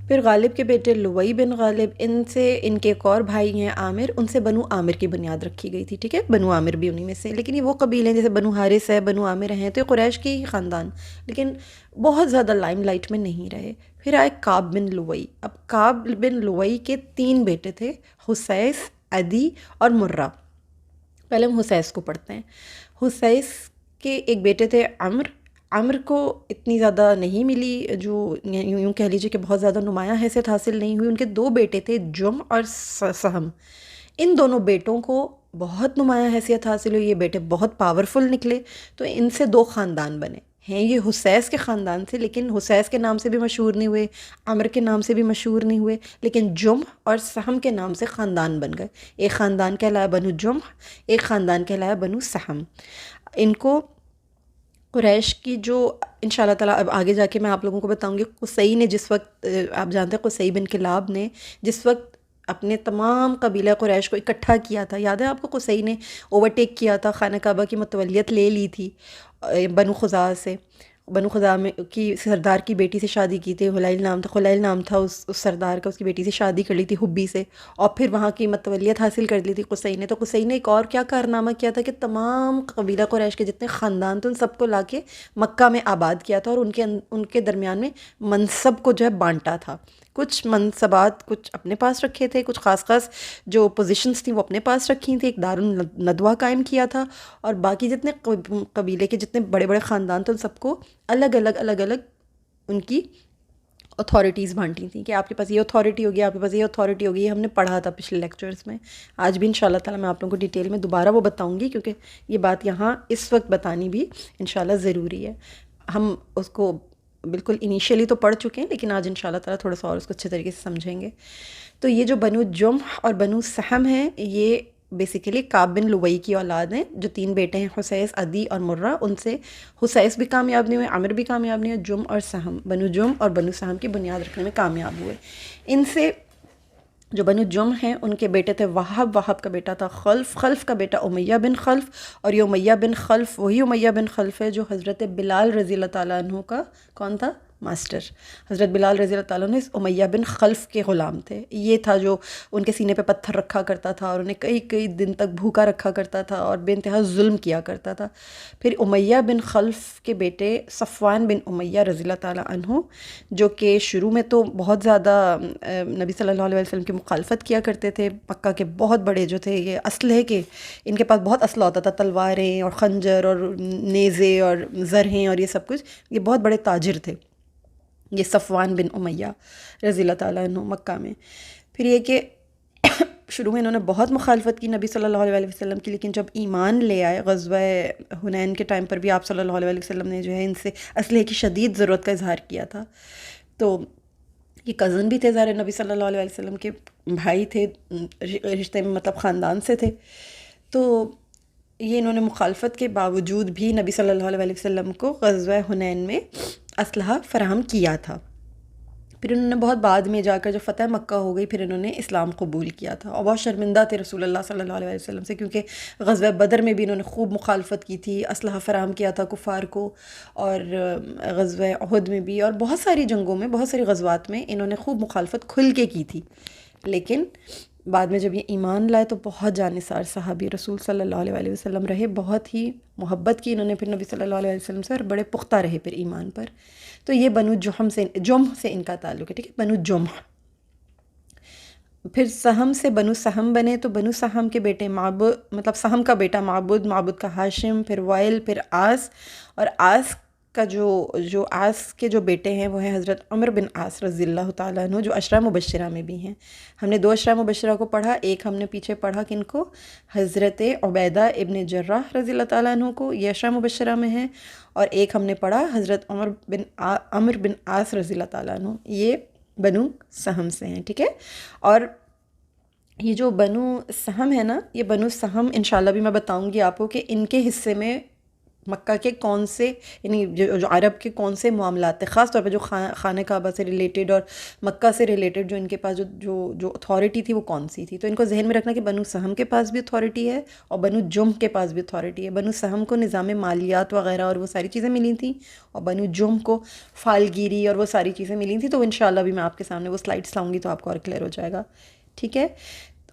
پھر غالب کے بیٹے لوئی بن غالب، ان کے ایک اور بھائی ہیں عامر، ان سے بنو عامر کی بنیاد رکھی گئی تھی، ٹھیک ہے۔ بنو عامر بھی انہی میں سے، لیکن یہ وہ قبیلے ہیں جیسے بنو حارث ہے، بنو عامر ہیں، تو یہ قریش کے ہی خاندان، لیکن بہت زیادہ لائم لائٹ میں نہیں رہے۔ پھر آئے کعب بن لوئی۔ اب کعب بن لوئی کے 3 بیٹے تھے، حسیس، عدی اور مرہ۔ پہلے ہم حسیس کو پڑھتے ہیں۔ حسیس کے ایک بیٹے تھے عمر کو اتنی زیادہ نہیں ملی، جو یوں کہہ لیجیے کہ بہت زیادہ نمایاں حیثیت حاصل نہیں ہوئی۔ ان کے 2 بیٹے تھے، جم اور سہم۔ ان دونوں بیٹوں کو بہت نمایاں حیثیت حاصل ہوئی، یہ بیٹے بہت پاورفل نکلے، تو ان سے 2 خاندان بنے ہیں۔ یہ حسیس کے خاندان سے، لیکن حسیس کے نام سے بھی مشہور نہیں ہوئے، عمر کے نام سے بھی مشہور نہیں ہوئے، لیکن جم اور سہم کے نام سے خاندان بن گئے۔ ایک خاندان کہلایا بنو جم، ایک خاندان کہلایا بنو سہم۔ ان کو قریش کی جو انشاءاللہ تعالیٰ اب آگے جا کے میں آپ لوگوں کو بتاؤں گی، قصی نے جس وقت، آپ جانتے ہیں قصی بن کلاب نے جس وقت اپنے تمام قبیلہ قریش کو اکٹھا کیا تھا، یاد ہے آپ کو؟ قصی نے اوورٹیک کیا تھا، خانہ کعبہ کی متولیت لے لی تھی بنو خزاعہ سے۔ بنو خزاعہ میں کی سردار کی بیٹی سے شادی کی تھی، خلیل نام تھا اس سردار کا، اس کی بیٹی سے شادی کر لی تھی حبی سے، اور پھر وہاں کی متولیت حاصل کر لی تھی قصی نے۔ تو قصی نے ایک اور کیا کارنامہ کیا تھا کہ تمام قبیلہ قریش کے جتنے خاندان تھے ان سب کو لا کے مکہ میں آباد کیا تھا، اور ان کے درمیان میں منصب کو جو ہے بانٹا تھا۔ کچھ منصبات کچھ اپنے پاس رکھے تھے، کچھ خاص جو پوزیشنز تھیں وہ اپنے پاس رکھی تھیں، ایک دارالندوہ قائم کیا تھا، اور باقی جتنے قبیلے کے جتنے بڑے بڑے خاندان تھے ان سب کو الگ الگ ان کی اتھارٹیز بانٹی تھیں کہ آپ کے پاس یہ اتھارٹی ہوگی، آپ کے پاس یہ اتھارٹی ہوگی۔ یہ ہم نے پڑھا تھا پچھلے لیکچرز میں، آج بھی انشاءاللہ تعالیٰ میں آپ لوگوں کو ڈیٹیل میں دوبارہ وہ بتاؤں گی، کیونکہ یہ بات یہاں اس وقت بتانی بھی انشاءاللہ ضروری ہے۔ ہم اس کو بالکل انیشیلی تو پڑھ چکے ہیں، لیکن آج انشاءاللہ تعالیٰ تھوڑا سا اور اس کو اچھے طریقے سے سمجھیں گے۔ تو یہ جو بنو جمح اور بنو سہم ہیں، یہ بیسیکلی کعب بن لوئی کی اولاد ہیں، جو 3 بیٹے ہیں، حسیس، عدی اور مرہ۔ ان سے حسیس بھی کامیاب نہیں ہوئے، عمر بھی کامیاب نہیں ہوئے، جم اور سہم، بنو جم اور بنو سہم کی بنیاد رکھنے میں کامیاب ہوئے۔ ان سے جو بنو جم ہیں ان کے بیٹے تھے وہب کا بیٹا تھا خلف کا بیٹا امیہ بن خلف، اور یہ امیہ بن خلف وہی امیہ بن خلف ہے جو حضرت بلال رضی اللہ تعالیٰ عنہ کا کون تھا؟ ماسٹر۔ حضرت بلال رضی اللہ تعالیٰ عنہ اس امیہ بن خلف کے غلام تھے۔ یہ تھا جو ان کے سینے پہ پتھر رکھا کرتا تھا اور انہیں کئی دن تک بھوکا رکھا کرتا تھا اور بے انتہا ظلم کیا کرتا تھا۔ پھر امیہ بن خلف کے بیٹے صفوان بن امیہ رضی اللہ تعالیٰ عنہ، جو کہ شروع میں تو بہت زیادہ نبی صلی اللہ علیہ وسلم کی مخالفت کیا کرتے تھے، مکہ کے بہت بڑے جو تھے، یہ اسلحے کے، ان کے پاس بہت اسلحہ ہوتا تھا، تلواریں اور خنجر اور نیزے اور زرہیں اور یہ سب کچھ، یہ بہت بڑے تاجر تھے یہ صفوان بن امیہ رضی اللہ تعالیٰ عنہ مکہ میں۔ پھر یہ کہ شروع میں انہوں نے بہت مخالفت کی نبی صلی اللہ علیہ وسلم کی، لیکن جب ایمان لے آئے غزوہ حنین کے ٹائم پر بھی آپ صلی اللہ علیہ وسلم نے جو ہے ان سے اسلحے کی شدید ضرورت کا اظہار کیا تھا۔ تو یہ کزن بھی تھے ظاہر نبی صلی اللہ علیہ وسلم کے، بھائی تھے، رشتے میں مطلب خاندان سے تھے، تو یہ انہوں نے مخالفت کے باوجود بھی نبی صلی اللہ علیہ وسلم کو غزوہ حنین میں اسلحہ فراہم کیا تھا۔ پھر انہوں نے بہت بعد میں جا کر جب فتح مکہ ہو گئی، پھر انہوں نے اسلام قبول کیا تھا، اور بہت شرمندہ تھے رسول اللہ صلی اللہ علیہ وسلم سے، کیونکہ غزوہ بدر میں بھی انہوں نے خوب مخالفت کی تھی، اسلحہ فراہم کیا تھا کفار کو، اور غزوہ احد میں بھی، اور بہت ساری جنگوں میں، بہت ساری غزوات میں انہوں نے خوب مخالفت کھل کے کی تھی۔ لیکن بعد میں جب یہ ایمان لائے تو بہت جانثار صحابی رسول صلی اللہ علیہ وسلم رہے، بہت ہی محبت کی انہوں نے پھر نبی صلی اللہ علیہ وسلم سے، اور بڑے پختہ رہے پھر ایمان پر۔ تو یہ بنو جم سے ان کا تعلق ہے، ٹھیک ہے، بنو جم۔ پھر سہم سے بنو سہم بنے، تو بنو سہم کے بیٹے مطلب سہم کا بیٹا معبد کا ہاشم، پھر وائل، پھر آس، اور آس کا جو آس کے جو بیٹے ہیں وہ ہیں حضرت عمر بن عاص رضی اللہ تعالیٰ عنہ، جو عشرہ مبشرہ میں بھی ہیں۔ ہم نے 2 عشرہ مبشرہ کو پڑھا، ایک ہم نے پیچھے پڑھا کن کو؟ حضرت عبیدہ ابن جراح رضی اللہ تعالیٰ عنہ کو، یہ عشرہ مبشرہ میں ہیں، اور ایک ہم نے پڑھا حضرت عمر بن عاص رضی اللہ تعالیٰ عنہ، یہ بنو سہم سے ہیں، ٹھیک ہے۔ اور یہ جو بنو سہم ہے نا، یہ بنو سہم انشاءاللہ بھی میں بتاؤں گی آپ کو کہ ان کے حصے میں مکہ کے کون سے، یعنی جو عرب کے کون سے معاملات تھے، خاص طور پہ جو خانہ کعبہ سے ریلیٹڈ اور مکہ سے ریلیٹڈ جو ان کے پاس جو اتھارٹی تھی وہ کون سی تھی۔ تو ان کو ذہن میں رکھنا کہ بنو سہم کے پاس بھی اتھارٹی ہے اور بنو جم کے پاس بھی اتھارٹی ہے۔ بنو سہم کو نظام مالیات وغیرہ اور وہ ساری چیزیں ملی تھیں، اور بنو جم کو فالگیری اور وہ ساری چیزیں ملی تھیں۔ تو انشاءاللہ بھی میں آپ کے سامنے وہ سلائڈس لاؤں گی تو آپ کو اور کلیئر ہو جائے گا، ٹھیک ہے۔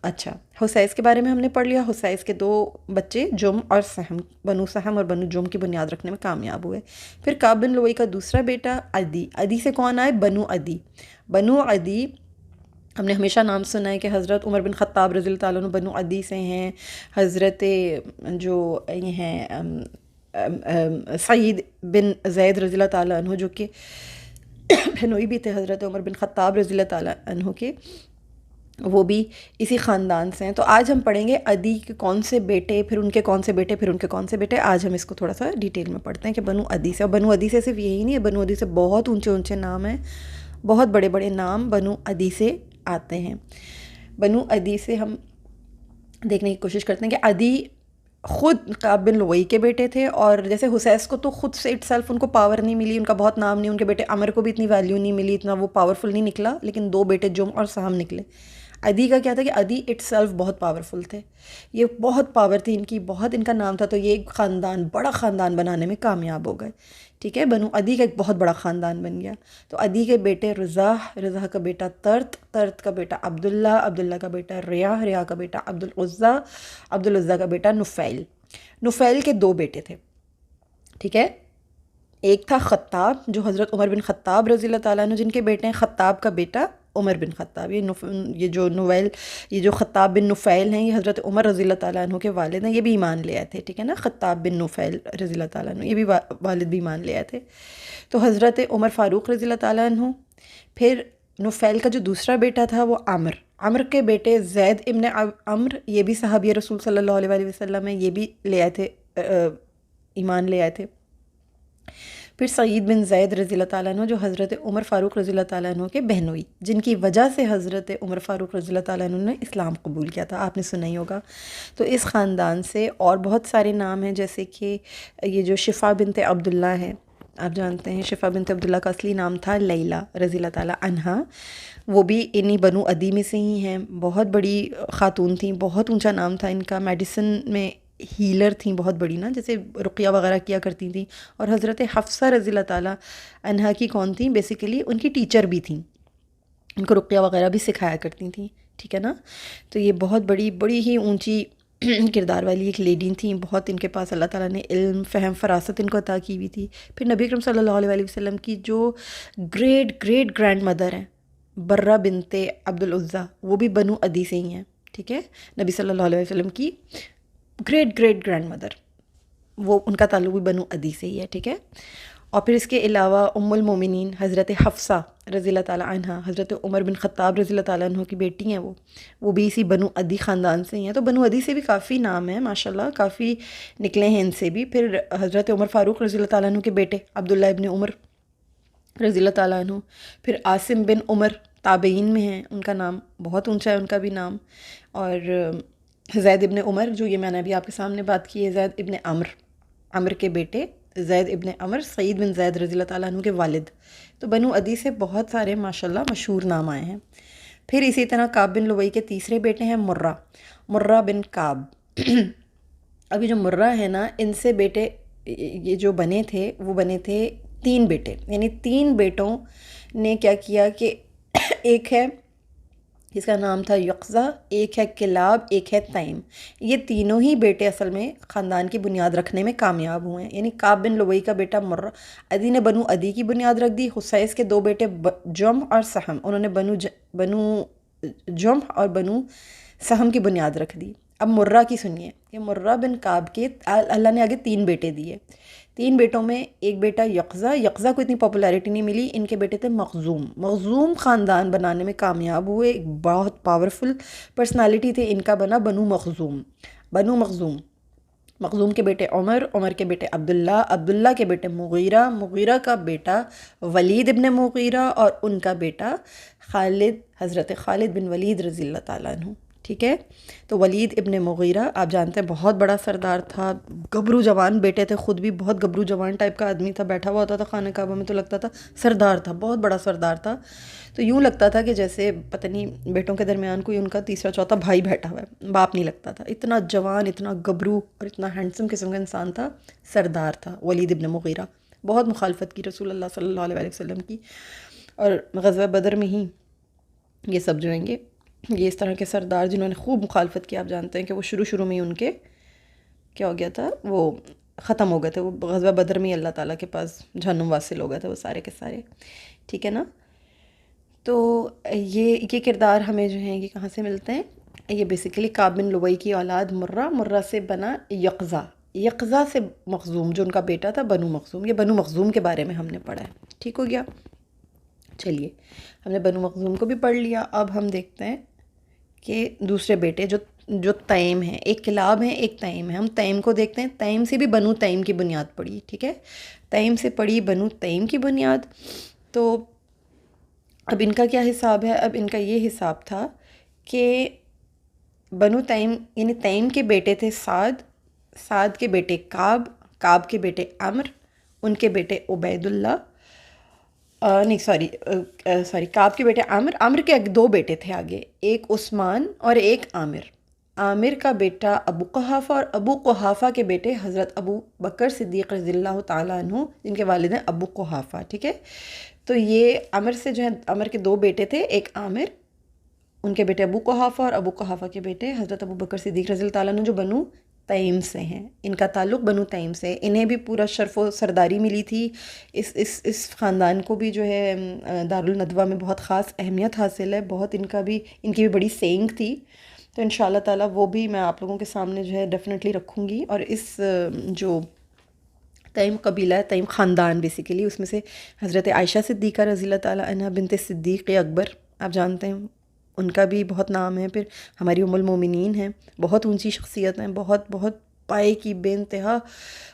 اچھا، حسیس کے بارے میں ہم نے پڑھ لیا، حسیس کے 2 بچے جم اور سہم، بنو سہم اور بنو جم کی بنیاد رکھنے میں کامیاب ہوئے۔ پھر کعب بن لوئی کا دوسرا بیٹا عدی سے کون آئے؟ بنو عدی ہم نے ہمیشہ نام سنا ہے کہ حضرت عمر بن خطاب رضی اللہ تعالیٰ عنہ بنو عدی سے ہیں، حضرت جو یہ ہیں سعید بن زید رضی اللہ تعالیٰ عنہ جو کہ بہنوئی بھی تھے حضرت عمر بن خطاب رضی اللہ تعالیٰ عنہ کے، وہ بھی اسی خاندان سے ہیں۔ تو آج ہم پڑھیں گے عدی کے کون سے بیٹے، پھر ان کے کون سے بیٹے، پھر ان کے کون سے بیٹے۔ آج ہم اس کو تھوڑا سا ڈیٹیل میں پڑھتے ہیں کہ بنو عدی سے، اور بنو عدی سے صرف یہی نہیں ہے، بنو عدی سے بہت اونچے اونچے نام ہیں، بہت بڑے بڑے نام بنو عدی سے آتے ہیں۔ بنو عدی سے ہم دیکھنے کی کوشش کرتے ہیں کہ عدی خود کعب بن لؤی کے بیٹے تھے، اور جیسے حسیس کو تو خود سے اٹ سیلف ان کو پاور نہیں ملی، ان کا بہت نام نہیں، ان کے بیٹے عمر کو بھی اتنی ویلیو نہیں ملی، اتنا وہ پاورفل نہیں نکلا، لیکن دو بیٹے جم اور سہم نکلے۔ عدی کا کیا تھا کہ عدی اٹ سیلف بہت پاورفل تھے، یہ بہت پاور تھی ان کی، بہت ان کا نام تھا، تو یہ ایک خاندان، بڑا خاندان بنانے میں کامیاب ہو گئے، ٹھیک ہے۔ بنو عدی کا ایک بہت بڑا خاندان بن گیا۔ تو عدی کے بیٹے رضاح، رضاح کا بیٹا ترت، ترت کا بیٹا عبداللہ، عبداللہ کا بیٹا ریاح، ریاح کا بیٹا عبدالعزیٰ، عبدالعزیٰ کا بیٹا نفیل۔ نفیل کے دو بیٹے تھے، ٹھیک ہے۔ ایک تھا خطاب جو حضرت عمر بن خطاب رضی اللہ تعالیٰ عنہ جن کے بیٹے ہیں، خطاب کا بیٹا عمر بن خطاب۔ یہ جو خطاب بن نفیل ہیں، یہ حضرت عمر رضی اللہ تعالیٰ عنہ کے والد ہیں، یہ بھی ایمان لے آئے تھے، ٹھیک ہے نا۔ خطاب بن نفیل رضی اللہ تعالیٰ عنہ، یہ بھی والد بھی ایمان لے آئے تھے۔ تو حضرت عمر فاروق رضی اللہ تعالیٰ عنہ، پھر نفیل کا جو دوسرا بیٹا تھا وہ عامر، عمر کے بیٹے زید ابن عمر، یہ بھی صحابی رسول صلی اللہ علیہ وآلہ وسلم ہیں، یہ بھی لے آئے تھے، ایمان لے آئے تھے۔ پھر سعید بن زید رضی اللہ تعالیٰ عنہ جو حضرت عمر فاروق رضی اللہ تعالیٰ عنہ کے بہنوئی، جن کی وجہ سے حضرت عمر فاروق رضی اللہ تعالیٰ عنہ نے اسلام قبول کیا تھا، آپ نے سنا ہی ہوگا۔ تو اس خاندان سے اور بہت سارے نام ہیں، جیسے کہ یہ جو شفا بنت عبداللہ ہے، آپ جانتے ہیں شفا بنت عبداللہ کا اصلی نام تھا لیلہ رضی اللہ تعالیٰ عنہا، وہ بھی انہی بنو عدی میں سے ہی ہیں، بہت بڑی خاتون تھیں، بہت اونچا نام تھا ان کا، میڈیسن میں ہیلر تھیں بہت بڑی نا، جیسے رقیہ وغیرہ کیا کرتی تھیں۔ اور حضرت حفصہ رضی اللہ تعالیٰ عنہا کی کون تھیں، بیسیکلی ان کی ٹیچر بھی تھیں، ان کو رقیہ وغیرہ بھی سکھایا کرتی تھیں، ٹھیک ہے نا۔ تو یہ بہت بڑی ہی اونچی کردار والی ایک لیڈی تھیں، بہت ان کے پاس اللہ تعالیٰ نے علم، فہم، فراست ان کو عطا کی ہوئی تھی۔ پھر نبی اکرم صلی اللہ علیہ وآلہ وسلم کی جو گریٹ گرینڈ مدر ہیں برہ بنت عبدالعزیٰ، وہ بھی بنو عدی سے ہی ہیں، ٹھیک ہے۔ نبی صلی اللہ علیہ وسلم کی گریٹ گرینڈ مدر، وہ ان کا تعلق بھی بنو عدی سے ہی ہے، ٹھیک ہے۔ اور پھر اس کے علاوہ ام المومنین حضرت حفصہ رضی اللہ تعالیٰ عنہ، حضرت عمر بن خطاب رضی اللہ تعالیٰ عنہ کی بیٹی ہیں، وہ بھی اسی بنو عدی خاندان سے ہی ہیں۔ تو بنو عدی سے بھی کافی نام ہیں ماشاءاللہ، کافی نکلے ہیں ان سے بھی۔ پھر حضرت عمر فاروق رضی اللہ تعالیٰ عنہ کے بیٹے عبداللہ ابن عمر رضی اللہ تعالیٰ عنہ، پھر عاصم بن عمر تابعین میں ہیں، ان کا نام بہت اونچا ہے ان کا بھی نام۔ اور زید ابن عمر، جو یہ میں نے ابھی آپ کے سامنے بات کی ہے، زید ابن عمر کے بیٹے زید ابن عمر، سعید بن زید رضی اللہ تعالیٰ عنہ کے والد۔ تو بنو عدی سے بہت سارے ماشاءاللہ مشہور نام آئے ہیں۔ پھر اسی طرح کعب بن لؤی کے تیسرے بیٹے ہیں مرہ بن کعب۔ ابھی جو مرہ ہے نا، ان سے بیٹے یہ جو بنے تھے، وہ بنے تھے 3 بیٹے، یعنی 3 بیٹوں نے کیا کیا کہ ایک ہے جس کا نام تھا یقظہ، ایک ہے کلاب، ایک ہے تیم۔ یہ تینوں ہی بیٹے اصل میں خاندان کی بنیاد رکھنے میں کامیاب ہوئے ہیں، یعنی کعب بن لؤی کا بیٹا مرہ، عدی نے بنو عدی کی بنیاد رکھ دی۔ حسیس کے 2 بیٹے جمح اور سہم، انہوں نے بنو جمح اور بنو سہم کی بنیاد رکھ دی۔ اب مرہ کی سنیے کہ مرہ بن کعب کے اللہ نے آگے 3 بیٹے دیے۔ 3 بیٹوں میں ایک بیٹا یقظہ کو اتنی پاپولیرٹی نہیں ملی، ان کے بیٹے تھے مخزوم خاندان بنانے میں کامیاب ہوئے، ایک بہت پاورفل پرسنالٹی تھے ان کا، بنا بنو مخزوم کے بیٹے عمر کے بیٹے عبداللہ کے بیٹے مغیرہ کا بیٹا ولید ابن مغیرہ، اور ان کا بیٹا حضرت خالد بن ولید رضی اللہ تعالیٰ عنہ، ٹھیک ہے۔ تو ولید ابن مغیرہ آپ جانتے ہیں بہت بڑا سردار تھا، گبرو جوان بیٹے تھے، خود بھی بہت گبرو جوان ٹائپ کا آدمی تھا، بیٹھا ہوا ہوتا تھا خانہ کعبہ میں تو لگتا تھا سردار تھا، بہت بڑا سردار تھا۔ تو یوں لگتا تھا کہ جیسے پتہ نہیں بیٹوں کے درمیان کوئی ان کا تیسرا چوتھا بھائی بیٹھا ہوا ہے، باپ نہیں لگتا تھا، اتنا جوان، اتنا گبرو اور اتنا ہینڈسم قسم کا انسان تھا، سردار تھا ولید ابن مغیرہ۔ بہت مخالفت کی رسول اللہ صلی اللہ علیہ وسلم کی، اور غزوہ بدر میں ہی یہ سب جو ہیں گے، یہ اس طرح کے سردار جنہوں نے خوب مخالفت کی، آپ جانتے ہیں کہ وہ شروع میں ان کے کیا ہو گیا تھا، وہ ختم ہو گئے تھے، وہ غزوہ بدر میں اللہ تعالیٰ کے پاس جہنم واصل ہو گئے تھے وہ سارے کے سارے، ٹھیک ہے نا۔ تو یہ کردار ہمیں جو ہیں یہ کہاں سے ملتے ہیں؟ یہ بیسیکلی کعب بن لؤی کی اولاد مرہ سے بنا یقظہ سے مخزوم، جو ان کا بیٹا تھا بنو مخزوم. یہ بنو مخزوم کے بارے میں ہم نے پڑھا ہے. ٹھیک ہو گیا؟ چلیے ہم نے بنو مخزوم کو بھی پڑھ لیا. اب ہم دیکھتے ہیں کہ دوسرے بیٹے جو تیم ہیں، ایک کلاب ہیں ایک تیم ہے. ہم تیم کو دیکھتے ہیں. تیم سے بھی بنو تیم کی بنیاد پڑی. ٹھیک ہے، تیم سے پڑی بنو تیم کی بنیاد. تو اب ان کا کیا حساب ہے؟ اب ان کا یہ حساب تھا کہ بنو تیم یعنی تیم کے بیٹے تھے سعد کے بیٹے کعب کے بیٹے عمرو، ان کے بیٹے عبید اللہ، نہیں سوری کعب کے بیٹے عمرو کے دو بیٹے تھے آگے، ایک عثمان اور ایک عامر کا بیٹا ابو قحافہ، اور ابو قحافہ کے بیٹے حضرت ابو بکر صدیق رضی اللہ تعالیٰ عنہ، جن کے والد ہیں ابو قحافہ. ٹھیک ہے، تو یہ عمر سے جو ہے، عمر کے دو بیٹے تھے، ایک عامر، ان کے بیٹے ابو قحافہ، اور ابو قحافہ کے بیٹے حضرت ابو بکر صدیق رضی اللہ تعالیٰ عنہ، جو بنو تیم سے ہیں. ان کا تعلق بنو تیم سے. انہیں بھی پورا شرف و سرداری ملی تھی. اس خاندان کو بھی جو ہے دارالندوہ میں بہت خاص اہمیت حاصل ہے. بہت ان کی بھی بڑی سینگ تھی. تو ان شاء اللہ تعالیٰ وہ بھی میں آپ لوگوں کے سامنے جو ہے ڈیفینیٹلی رکھوں گی. اور اس جو تیم قبیلہ ہے، تیم خاندان بیسیکلی، اس میں سے حضرت عائشہ صدیقہ رضی اللہ تعالیٰ عنہ بنت صدیق اکبر آپ جانتے ہیں، ان کا بھی بہت نام ہے. پھر ہماری ام المومنین ہیں، بہت اونچی شخصیت ہیں، بہت پائے کی بے انتہا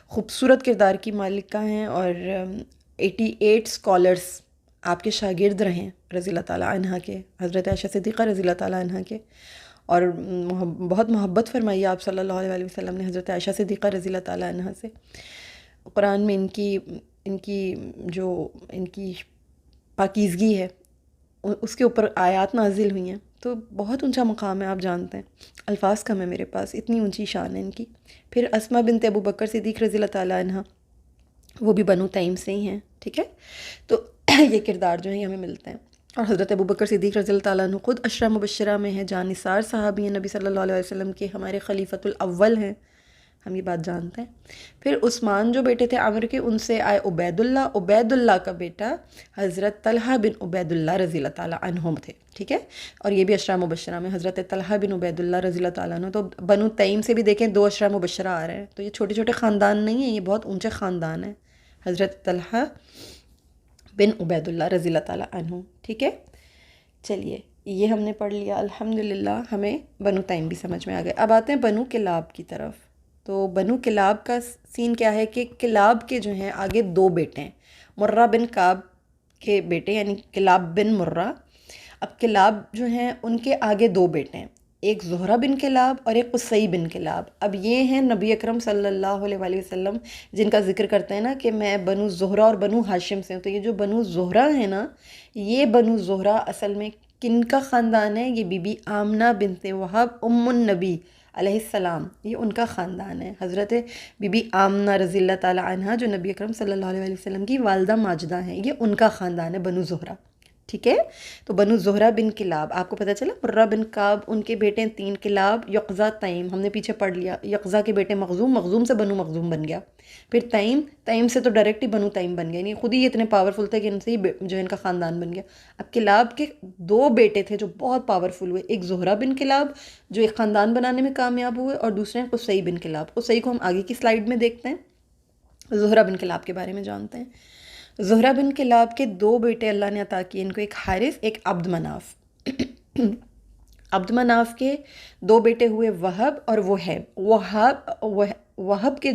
خوبصورت کردار کی مالکہ ہیں، اور 88 اسکالرس آپ کے شاگرد رہیں رضی اللہ تعالیٰ عنہ کے، حضرت عائشہ صدیقہ رضی اللہ تعالیٰ عنہ کے. اور بہت محبت فرمائی آپ صلی اللہ علیہ وسلم نے حضرت عائشہ صدیقہ رضی اللہ تعالیٰ عنہ سے. قرآن میں ان کی پاکیزگی ہے، اس کے اوپر آیات نازل ہوئی ہیں. تو بہت اونچا مقام ہے، آپ جانتے ہیں، الفاظ کم ہے میرے پاس، اتنی اونچی شان ہے ان کی. پھر اسماء بنت ابو بکر صدیق رضی اللہ تعالیٰ عنہ، وہ بھی بنو تیم سے ہی ہیں. ٹھیک ہے، تو یہ کردار جو ہیں یہ ہمیں ملتے ہیں. اور حضرت ابو بکر صدیق رضی اللہ تعالیٰ عنہ خود عشرہ مبشرہ میں ہیں، جانثار صحابی ہیں، نبی صلی اللہ علیہ وسلم کے ہمارے خلیفۃ الاول ہیں، ہم یہ بات جانتے ہیں. پھر عثمان جو بیٹے تھے عامر کے، ان سے آئے عبید اللہ کا بیٹا حضرت طلحہ بن عبید اللہ رضی اللہ تعالیٰ عنہ تھے. ٹھیک ہے، اور یہ بھی عشرہ مبشرہ میں حضرت طلحہ بن عبید اللہ رضی اللہ تعالیٰ عنہ. تو بنو تیم سے بھی دیکھیں 2 عشرہ مبشرہ آ رہے ہیں. تو یہ چھوٹے چھوٹے خاندان نہیں ہیں، یہ بہت اونچے خاندان ہیں. حضرت طلحہ بن عبید اللہ رضی اللہ تعالیٰ عنہ. ٹھیک ہے، چلیے یہ ہم نے پڑھ لیا. الحمدللہ ہمیں بنو تیم بھی سمجھ میں آ گئے. اب آتے ہیں بنو کلاب کی طرف. تو بنو کلاب کا سین کیا ہے کہ کلاب کے جو ہیں آگے 2 بیٹے ہیں، مرہ بن کعب کے بیٹے، یعنی کلاب بن مرہ. اب کلاب جو ہیں ان کے آگے 2 بیٹے ہیں، ایک زہرہ بن کلاب اور ایک قصی بن کلاب. اب یہ ہیں نبی اکرم صلی اللہ علیہ وآلہ وسلم جن کا ذکر کرتے ہیں نا کہ میں بنو زہرہ اور بنو ہاشم سے ہوں. تو یہ جو بنو زہرہ ہیں نا، یہ بنو زہرہ اصل میں کن کا خاندان ہے؟ یہ بی بی آمنہ بنت وہب ام النبی علیہ السلام، یہ ان کا خاندان ہے. حضرت بی بی آمنہ رضی اللہ تعالیٰ عنہ جو نبی اکرم صلی اللہ علیہ وسلم کی والدہ ماجدہ ہیں، یہ ان کا خاندان ہے بنو زہرہ. ٹھیک ہے، تو بنو زہرہ بن کلاب آپ کو پتہ چلا. مرہ بن کعب ان کے بیٹے ہیں 3 کلاب، یقظہ تیم ہم نے پیچھے پڑھ لیا. یقظہ کے بیٹے مخزوم سے بنو مخزوم بن گیا. پھر تیم سے تو ڈائریکٹ ہی بنو تیم بن گیا، نہیں خود ہی اتنے پاورفل تھے کہ ان سے ہی جو ان کا خاندان بن گیا. اب کلاب کے 2 بیٹے تھے جو بہت پاورفل ہوئے، ایک زہرہ بن کلاب جو ایک خاندان بنانے میں کامیاب ہوئے، اور دوسرے ہیں قصی بن کلاب. قصی کو ہم آگے کی سلائیڈ میں دیکھتے ہیں، زہرہ بن کلاب کے بارے میں جانتے ہیں. زہرہ بن کلاب کے 2 بیٹے اللہ نے عطا کیے ان کو، ایک حارث ایک عبد مناف. عبد مناف کے 2 بیٹے ہوئے وہب اور وہیب. وہب کے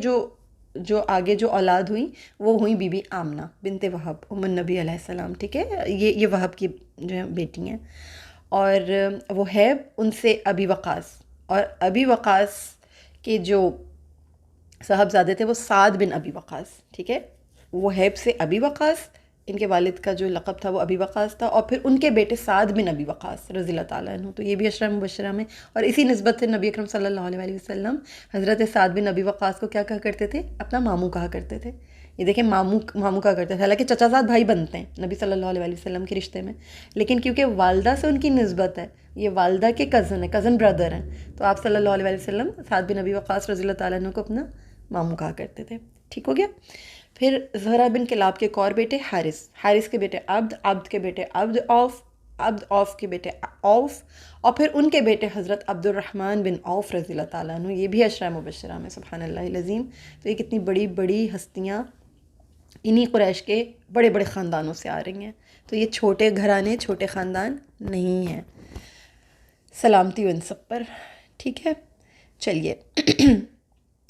جو آگے جو اولاد ہوئیں وہ ہوئیں بی بی آمنہ بنت وہب ام النبی علیہ السلام. ٹھیک ہے، یہ وہب کی جو ہیں بیٹی ہیں. اور وہیب ان سے ابی وقاص، اور ابی وقاص کے جو صاحبزادے تھے وہ سعد بن ابی وقاص. ٹھیک ہے، وہیب سے ابی وقاص، ان کے والد کا جو لقب تھا وہ ابی وقاص تھا، اور پھر ان کے بیٹے سعد بن ابی وقاص رضی اللہ تعالیٰ عنہ. تو یہ بھی عشرہ مبشرہ میں، اور اسی نسبت سے نبی اکرم صلی اللہ علیہ وسلم حضرت سعد بن ابی وقاص کو کیا کہا کرتے تھے؟ اپنا ماموں کہا کرتے تھے. یہ دیکھیں ماموں کہا کرتے تھے، حالانکہ چچا زاد بھائی بنتے ہیں نبی صلی اللہ علیہ وسلم کے رشتے میں، لیکن کیونکہ والدہ سے ان کی نسبت ہے، یہ والدہ کے کزن برادر ہیں، تو آپ صلی اللہ علیہ وسلم سعد بن ابی وقاص رضی اللہ تعالیٰ عنہ کو اپنا ماموں کہا کرتے تھے. ٹھیک ہو گیا. پھر زہرہ بن کلاب کے ایک اور بیٹے حارث کے بیٹے عبد کے بیٹے عبد آف عبد عوف کے بیٹے عوف، اور پھر ان کے بیٹے حضرت عبد الرحمن بن عوف رضی اللہ تعالیٰ عنہ، یہ بھی عشرہ مبشرہ میں، سبحان اللہ العظیم۔ تو یہ کتنی بڑی بڑی ہستیاں انہی قریش کے بڑے بڑے خاندانوں سے آ رہی ہیں، تو یہ چھوٹے گھرانے، چھوٹے خاندان نہیں ہیں، سلامتی ان سب پر، ٹھیک ہے۔ چلیے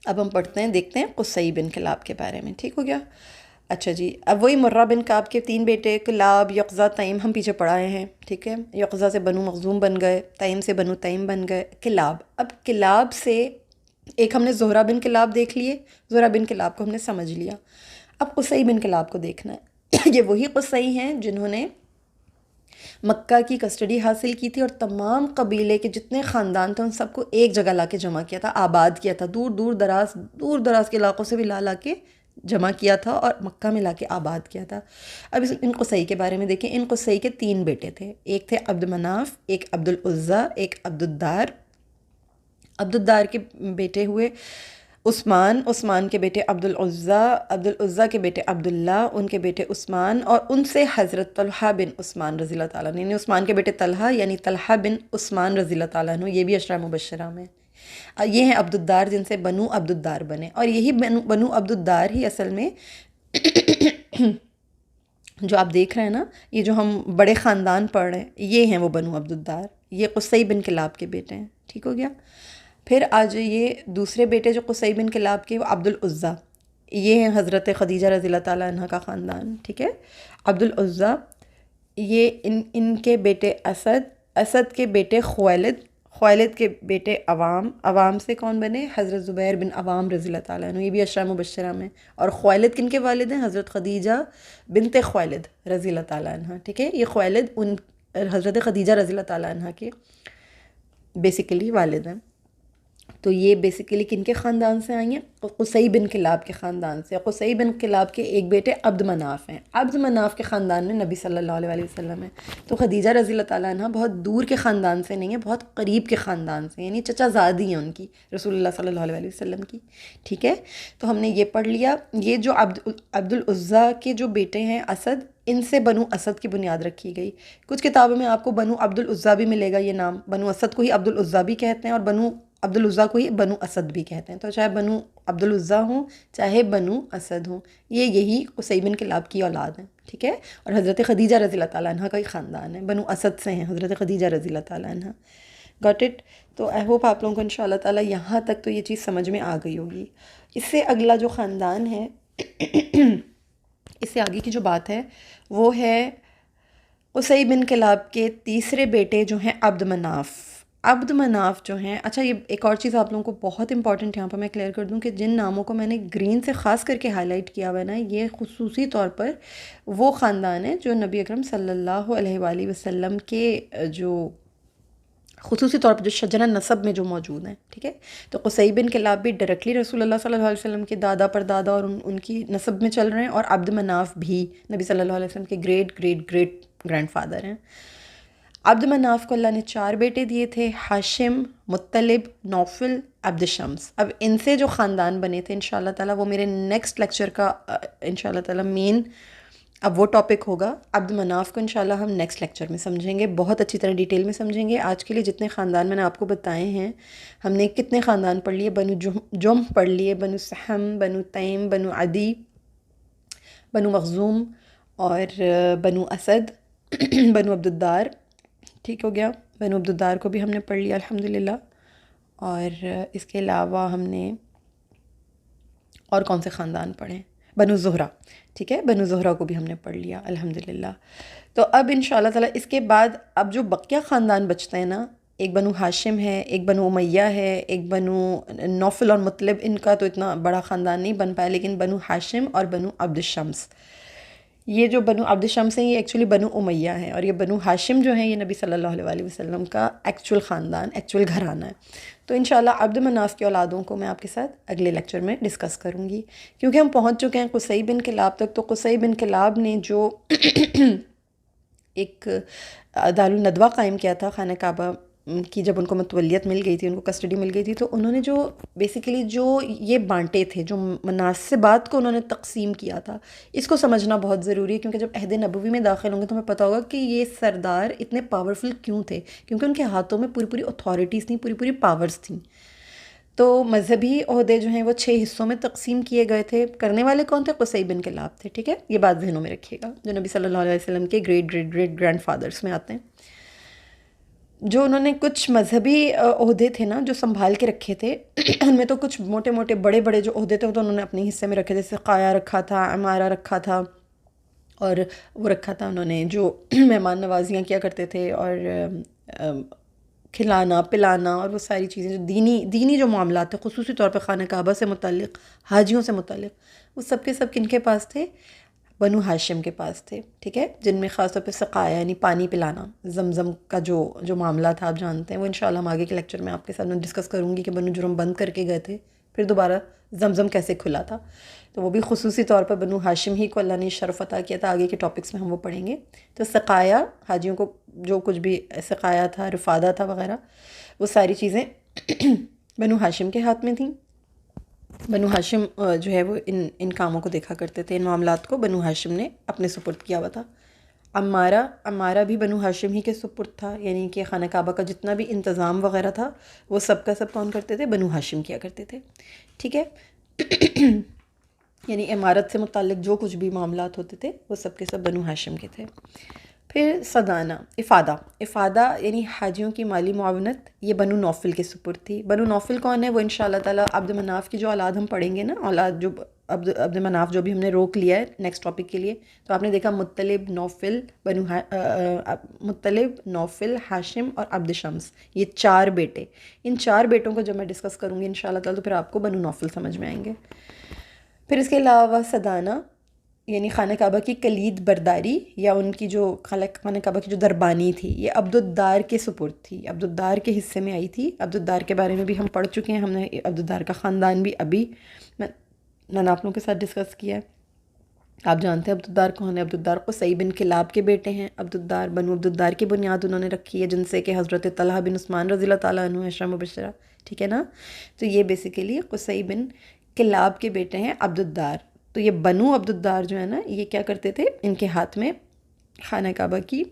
اب ہم پڑھتے ہیں، دیکھتے ہیں قصی بن کلاب کے بارے میں، ٹھیک ہو گیا۔ اچھا جی، اب وہی مرہ بن کعب کے 3 بیٹے، کلاب، یقظہ، تیم، ہم پیچھے پڑھائے ہیں، ٹھیک ہے۔ یقظہ سے بنو مخزوم بن گئے، تیم سے بنو تیم بن گئے، کلاب، اب کلاب سے ایک ہم نے زہرہ بن کلاب دیکھ لیے، زہرہ بن کلاب کو ہم نے سمجھ لیا، اب قصی بن کلاب کو دیکھنا ہے۔ یہ وہی قصی ہیں جنہوں نے مکہ کی کسٹڈی حاصل کی تھی اور تمام قبیلے کے جتنے خاندان تھے ان سب کو ایک جگہ لا کے جمع کیا تھا، آباد کیا تھا، دور دراز کے علاقوں سے بھی لا کے جمع کیا تھا اور مکہ میں لا کے آباد کیا تھا۔ اب ان قصی کے بارے میں دیکھیں، ان قصی کے 3 بیٹے تھے، ایک تھے عبد مناف، ایک عبد العزیٰ، ایک عبد الدار۔ عبد الدار کے بیٹے ہوئے عثمان، عثمان کے بیٹے عبد العزیٰ، عبد العزیٰ کے بیٹے عبداللہ، ان کے بیٹے عثمان، اور ان سے حضرت طلحہ بن عثمان رضی اللہ تعالیٰ عنہ، یعنی عثمان کے بیٹے طلحہ، یعنی طلحہ بن عثمان رضی اللہ تعالیٰ عنہ، یہ بھی عشرہ مبشرہ میں۔ یہ ہیں عبد الدار، جن سے بنو عبد الدار بنے، اور یہی بنو عبد الدار ہی اصل میں جو آپ دیکھ رہے ہیں نا، یہ جو ہم بڑے خاندان پڑھ رہے ہیں، یہ ہیں وہ بنو عبد الدار، یہ قصی بن کلاب کے بیٹے ہیں، ٹھیک ہو گیا۔ پھر آج یہ دوسرے بیٹے جو قصی بن کلاب کے، وہ عبد العزیٰ، یہ ہیں حضرت خدیجہ رضی اللہ تعالیٰ عنہ کا خاندان، ٹھیک ہے۔ عبد العزیٰ، یہ ان کے بیٹے اسد، اسد کے بیٹے خویلد، خویلد کے بیٹے عوام، عوام سے کون بنے؟ حضرت زبیر بن عوام رضی اللہ تعالیٰ عنہ، یہ بھی عشرہ مبشرہ میں۔ اور خویلد کن کے والد ہیں؟ حضرت خدیجہ بنت خویلد رضی اللہ تعالیٰ عنہ، ٹھیک ہے۔ یہ خویلد ان حضرت خدیجہ رضی اللہ تعالیٰ عنہ کے بیسیکلی والد ہیں۔ تو یہ بیسیکلی کن کے خاندان سے آئی ہیں؟ قصی بن کلاب کے خاندان سے۔ قصی بن کلاب کے ایک بیٹے عبد مناف ہیں، عبد مناف کے خاندان میں نبی صلی اللہ علیہ وسلم ہے۔ تو خدیجہ رضی اللہ تعالیٰ عنہ بہت دور کے خاندان سے نہیں ہے، بہت قریب کے خاندان سے، یعنی چچا زادی ہیں ان کی، رسول اللہ صلی اللہ علیہ وسلم کی، ٹھیک ہے۔ تو ہم نے یہ پڑھ لیا۔ یہ جو عبد العزیٰ کے جو بیٹے ہیں اسد، ان سے بنو اسد کی بنیاد رکھی گئی۔ کچھ کتابوں میں آپ کو بنو عبد العزیٰ بھی ملے گا یہ نام، بنو اسد کو ہی عبد العزیٰ بھی کہتے ہیں اور بنو عبد العزیٰ کو ہی بنو اسد بھی کہتے ہیں۔ تو چاہے بنو عبد العزیٰ ہوں چاہے بنو اسد ہوں، یہی قصی بن کلاب کی اولاد ہیں، ٹھیک ہے۔ اور حضرت خدیجہ رضی اللہ تعالیٰ عنہ کا ہی خاندان ہے، بنو اسد سے ہیں حضرت خدیجہ رضی اللہ تعالیٰ عنہ۔ Got it? تو آئی ہوپ آپ لوگوں کو انشاءاللہ تعالیٰ یہاں تک تو یہ چیز سمجھ میں آ گئی ہوگی۔ اس سے اگلا جو خاندان ہے اس سے آگے کی جو بات ہے وہ ہے قصی بن کلاب کے تیسرے بیٹے جو ہیں عبد مناف۔ عبد مناف جو ہیں، اچھا یہ ایک اور چیز آپ لوگوں کو بہت امپورٹنٹ یہاں پر میں کلیئر کر دوں کہ جن ناموں کو میں نے گرین سے خاص کر کے ہائی لائٹ کیا ہوا ہے نا، یہ خصوصی طور پر وہ خاندان ہے جو نبی اکرم صلی اللہ علیہ وآلہ وسلم کے جو خصوصی طور پر جو شجرہ نسب میں جو موجود ہیں، ٹھیک ہے۔ تو قصی بن کلاب بھی ڈائریکٹلی رسول اللہ صلی اللہ علیہ وسلم کے دادا پر دادا اور ان کی نسب میں چل رہے ہیں، اور عبد مناف بھی نبی صلی اللہ علیہ وسلم کے great great great grand father ہیں۔ عبد مناف کو اللہ نے 4 بیٹے دیے تھے، ہاشم، مطلب، نوفل، عبد شمس۔ اب ان سے جو خاندان بنے تھے انشاءاللہ تعالیٰ وہ میرے نیکسٹ لیکچر کا انشاءاللہ تعالیٰ مین اب وہ ٹاپک ہوگا۔ عبد مناف کو انشاءاللہ ہم نیکسٹ لیکچر میں سمجھیں گے، بہت اچھی طرح ڈیٹیل میں سمجھیں گے۔ آج کے لیے جتنے خاندان میں نے آپ کو بتائے ہیں، ہم نے کتنے خاندان پڑھ لیے؟ بنو جم پڑھ لیے، بنو سہم، بنو تیم، بنو عدی، بنو مخزوم اور بنو اسد، بنو عبد الدار، ٹھیک ہو گیا۔ بنو عبد الدار کو بھی ہم نے پڑھ لیا الحمدللہ۔ اور اس کے علاوہ ہم نے اور کون سے خاندان پڑھے؟ بنو زہرہ، ٹھیک ہے، بنو زہرہ کو بھی ہم نے پڑھ لیا الحمدللہ۔ تو اب انشاءاللہ تعالیٰ اس کے بعد اب جو بقیہ خاندان بچتے ہیں نا، ایک بنو ہاشم ہے، ایک بنو امیہ ہے، ایک بنو نوفل اور مطلب، ان کا تو اتنا بڑا خاندان نہیں بن پایا، لیکن بنو ہاشم اور بنو عبد شمس، یہ جو بنو عبد شمس ہیں یہ ایکچولی بنو امیہ ہیں، اور یہ بنو ہاشم جو ہیں یہ نبی صلی اللہ علیہ وآلہ وسلم کا ایکچول خاندان، ایکچول گھرانہ ہے۔ تو انشاءاللہ عبد مناف کی اولادوں کو میں آپ کے ساتھ اگلے لیکچر میں ڈسکس کروں گی، کیونکہ ہم پہنچ چکے ہیں قصی بن کلاب تک۔ تو قصی بن کلاب نے جو ایک دارالندوہ قائم کیا تھا خانہ کعبہ کی جب ان کو متولیت مل گئی تھی، ان کو کسٹڈی مل گئی تھی، تو انہوں نے جو بیسیکلی جو یہ بانٹے تھے، جو مناسبات کو انہوں نے تقسیم کیا تھا، اس کو سمجھنا بہت ضروری ہے، کیونکہ جب عہد نبوی میں داخل ہوں گے تو ہمیں پتہ ہوگا کہ یہ سردار اتنے پاورفل کیوں تھے، کیونکہ ان کے ہاتھوں میں پوری پوری اتھارٹیز تھیں، پوری پوری پاورز تھیں۔ تو مذہبی عہدے جو ہیں وہ 6 حصوں میں تقسیم کیے گئے تھے۔ کرنے والے کون تھے؟ قصی بن کلاب تھے، ٹھیک ہے، یہ بات ذہنوں میں رکھیے گا، جو نبی صلی اللہ علیہ وسلم کے great great great grandfathers میں آتے ہیں۔ جو انہوں نے کچھ مذہبی عہدے تھے نا جو سنبھال کے رکھے تھے، ان میں تو کچھ موٹے موٹے بڑے بڑے جو عہدے تھے وہ تو انہوں نے اپنے حصے میں رکھے تھے، جیسے قایا رکھا تھا، عمارہ رکھا تھا، اور وہ رکھا تھا انہوں نے جو مہمان نوازیاں کیا کرتے تھے، اور کھلانا پلانا اور وہ ساری چیزیں جو دینی جو معاملات تھے، خصوصی طور پہ خانہ کعبہ سے متعلق، حاجیوں سے متعلق، وہ سب کے سب کن کے پاس تھے؟ بنو ہاشم کے پاس تھے، ٹھیک ہے، جن میں خاص طور پہ سقایا یعنی پانی پلانا، زمزم کا جو معاملہ تھا آپ جانتے ہیں، وہ انشاءاللہ ہم آگے کے لیکچر میں آپ کے ساتھ میں ڈسکس کروں گی کہ بنو جرم بند کر کے گئے تھے، پھر دوبارہ زمزم کیسے کھلا تھا، تو وہ بھی خصوصی طور پر بنو ہاشم ہی کو اللہ نے شرف عطا کیا تھا، آگے کے ٹاپکس میں ہم وہ پڑھیں گے۔ تو سقایا، حاجیوں کو جو کچھ بھی سقایا تھا، رفادہ تھا وغیرہ، وہ ساری چیزیں بنو ہاشم کے ہاتھ میں تھیں۔ بنو ہاشم جو ہے وہ ان کاموں کو دیکھا کرتے تھے، ان معاملات کو بنو ہاشم نے اپنے سپرد کیا ہوا تھا۔ عمارہ بھی بنو ہاشم ہی کے سپرد تھا، یعنی کہ خانہ کعبہ کا جتنا بھی انتظام وغیرہ تھا وہ سب کا سب کون کرتے تھے؟ بنو ہاشم کیا کرتے تھے، ٹھیک ہے۔ یعنی عمارت سے متعلق جو کچھ بھی معاملات ہوتے تھے وہ سب کے سب بنو ہاشم کے تھے۔ پھر صدانہ، افادہ یعنی حاجیوں کی مالی معاونت، یہ بنو نوفل کے سپرد تھی۔ بنو نوفل کون ہے؟ وہ انشاءاللہ تعالیٰ عبد مناف کی جو اولاد ہم پڑھیں گے نا، اولاد جو عبد مناف جو بھی ہم نے روک لیا ہے نیکسٹ ٹاپک کے لیے، تو آپ نے دیکھا مطلب، نوفل، ہاشم اور عبد شمس، یہ 4 بیٹے، ان 4 بیٹوں کو جب میں ڈسکس کروں گی انشاءاللہ تعالیٰ تو پھر آپ کو بنو نوفل سمجھ میں آئیں گے۔ پھر اس کے علاوہ صدانہ یعنی خانہ کعبہ کی کلید برداری، یا ان کی جو خانہ کعبہ کی جو دربانی تھی، یہ عبد الدار کے سپرد تھی، عبد الدار کے حصے میں آئی تھی۔ عبد الدار کے بارے میں بھی ہم پڑھ چکے ہیں، ہم نے عبد الدار کا خاندان بھی ابھی میں نے آپ لوگوں کے ساتھ ڈسکس کیا ہے۔ آپ جانتے ہیں عبد الدار کون ہے؟ عبد الدار قصی بن کلاب کے بیٹے ہیں۔ عبد الدار، بنو عبد الدار کی بنیاد انہوں نے رکھی ہے، جن سے کہ حضرت طلحہ بن عثمان رضی اللہ تعالیٰ عنہ عشرہ مبشرہ، ٹھیک ہے نا۔ تو یہ بیسیکلی قصی بن کلاب کے بیٹے ہیں عبد الدار۔ تو یہ بنو عبد الدار جو ہے نا، یہ کیا کرتے تھے؟ ان کے ہاتھ میں خانہ کعبہ کی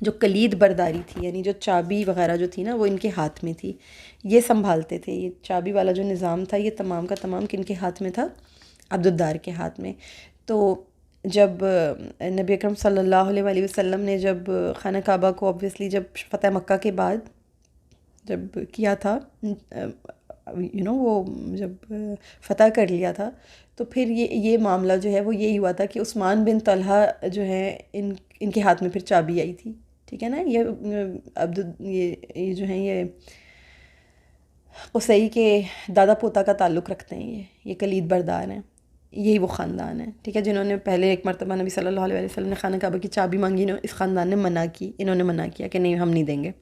جو کلید برداری تھی، یعنی جو چابی وغیرہ جو تھی نا، وہ ان کے ہاتھ میں تھی، یہ سنبھالتے تھے۔ یہ چابی والا جو نظام تھا، یہ تمام کا تمام کن کے ہاتھ میں تھا؟ عبد الدار کے ہاتھ میں۔ تو جب نبی اکرم صلی اللہ علیہ وآلہ وسلم نے جب خانہ کعبہ کو اوبویسلی جب فتح مکہ کے بعد جب کیا تھا، وہ جب فتح کر لیا تھا، تو پھر یہ معاملہ جو ہے وہ یہی ہوا تھا کہ عثمان بن طلحہ جو ہے ان کے ہاتھ میں پھر چابی آئی تھی، ٹھیک ہے نا۔ یہ جو ہیں یہ قصی کے دادا پوتا کا تعلق رکھتے ہیں، یہ کلید بردار ہیں، یہی وہ خاندان ہے، ٹھیک ہے، جنہوں نے پہلے ایک مرتبہ نبی صلی اللہ علیہ وسلم نے خانہ کعبہ کی چابی مانگی، اس خاندان نے منع کی، انہوں نے منع کیا کہ نہیں ہم نہیں دیں گے۔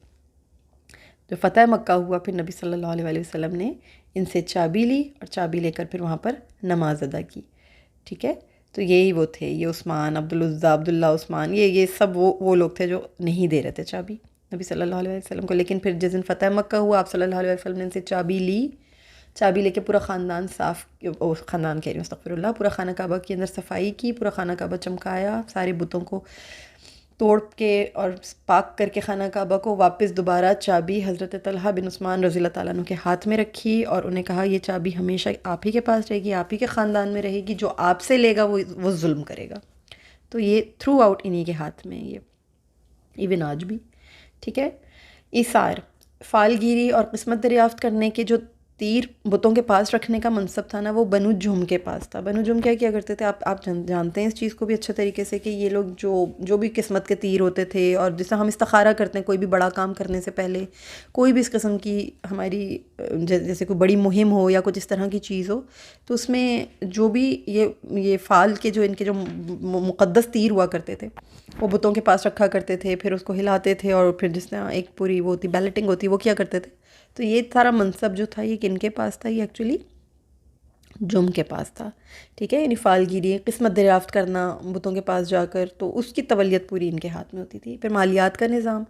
جو فتح مکہ ہوا، پھر نبی صلی اللہ علیہ وسلم نے ان سے چابی لی، اور چابی لے کر پھر وہاں پر نماز ادا کی، ٹھیک ہے۔ تو یہی وہ تھے، یہ عثمان، عبدالعزیٰ، عبداللہ عثمان، یہ سب وہ لوگ تھے جو نہیں دے رہے تھے چابی نبی صلی اللہ علیہ وسلم کو۔ لیکن پھر جس دن فتح مکہ ہوا، آپ صلی اللہ علیہ وسلم نے ان سے چابی لی، چابی لے کے پورا خاندان خاندان کہہ رہی ہوں استغفر اللہ، پورا خانہ کعبہ کے اندر صفائی کی، پورا خانہ کعبہ چمکایا، سارے بتوں کو توڑ کے اور پاک کر کے خانہ کعبہ کو واپس دوبارہ چابی حضرت طلحہ بن عثمان رضی اللہ تعالیٰ عنہ کے ہاتھ میں رکھی، اور انہیں کہا یہ چابی ہمیشہ آپ ہی کے پاس رہے گی، آپ ہی کے خاندان میں رہے گی، جو آپ سے لے گا وہ ظلم کرے گا۔ تو یہ تھرو آؤٹ انہی کے ہاتھ میں، یہ ایون آج بھی، ٹھیک ہے۔ ایثار، فالگیری اور قسمت دریافت کرنے کے جو تیر بتوں کے پاس رکھنے کا منصب تھا نا، وہ بنو جم کے پاس تھا۔ بنو جم کیا کرتے تھے؟ آپ جانتے ہیں اس چیز کو بھی اچھے طریقے سے، کہ یہ لوگ جو بھی قسمت کے تیر ہوتے تھے، اور جس طرح ہم استخارہ کرتے ہیں کوئی بھی بڑا کام کرنے سے پہلے، کوئی بھی اس قسم کی ہماری جیسے کوئی بڑی مہم ہو یا کچھ اس طرح کی چیز ہو، تو اس میں جو بھی یہ فال کے جو ان کے جو مقدس تیر ہوا کرتے تھے، وہ بتوں کے پاس رکھا کرتے تھے، پھر اس کو ہلاتے تھے، اور پھر جس طرح ایک پوری وہ ہوتی بیلٹنگ ہوتی، وہ کیا کرتے تھے۔ تو یہ سارا منصب جو تھا یہ کن کے پاس تھا؟ یہ ایکچولی جم کے پاس تھا، ٹھیک ہے۔ یعنی فالگیری، قسمت دریافت کرنا بتوں کے پاس جا کر، تو اس کی تولیت پوری ان کے ہاتھ میں ہوتی تھی۔ پھر مالیات کا نظام،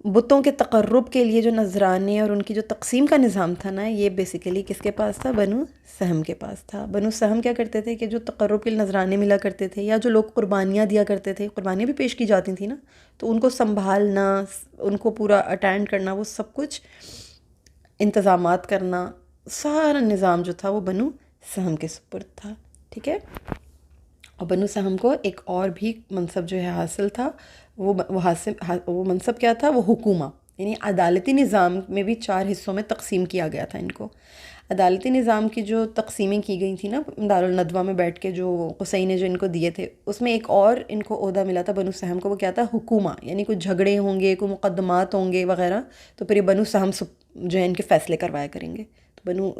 بتوں کے تقرب کے لیے جو نذرانے اور ان کی جو تقسیم کا نظام تھا نا، یہ بیسیکلی کس کے پاس تھا؟ بنو سہم کے پاس تھا۔ بنو سہم کیا کرتے تھے کہ جو تقرب کے لیے نذرانے ملا کرتے تھے، یا جو لوگ قربانیاں دیا کرتے تھے، قربانیاں بھی پیش کی جاتی تھیں نا، تو ان کو سنبھالنا، ان کو پورا اٹینڈ کرنا، وہ سب کچھ انتظامات کرنا، سارا نظام جو تھا وہ بنو سہم کے سپرد تھا، ٹھیک ہے۔ اور بنو سہم کو ایک اور بھی منصب جو ہے حاصل تھا، وہ منصب کیا تھا؟ وہ حکومہ، یعنی عدالتی نظام میں بھی 4 حصوں میں تقسیم کیا گیا تھا ان کو۔ عدالتی نظام کی جو تقسیمیں کی گئی تھیں نا دارالندوہ میں بیٹھ کے، جو قصی نے جو ان کو دیے تھے، اس میں ایک اور ان کو عہدہ ملا تھا بنو سہم کو، وہ کیا تھا؟ حکومہ، یعنی کوئی جھگڑے ہوں گے، کوئی مقدمات ہوں گے وغیرہ، تو پھر یہ بنو سہم جو ہے ان کے فیصلے کروایا کریں گے۔ تو بنو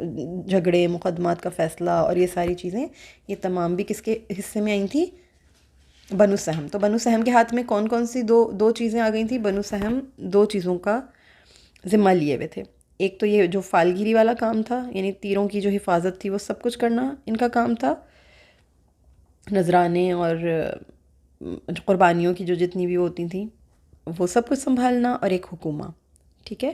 جھگڑے، مقدمات کا فیصلہ اور یہ ساری چیزیں، یہ تمام بھی کس کے حصے میں آئی تھیں؟ بنو سہم۔ تو بنو سہم کے ہاتھ میں کون کون سی دو چیزیں آ گئی تھیں؟ بنو سہم 2 چیزوں کا ذمہ لیے ہوئے تھے۔ ایک تو یہ جو فالگیری والا کام تھا، یعنی تیروں کی جو حفاظت تھی وہ سب کچھ کرنا ان کا کام تھا، نذرانے اور قربانیوں کی جو جتنی بھی ہوتی تھیں وہ سب کچھ سنبھالنا، اور ایک حکومہ، ٹھیک ہے۔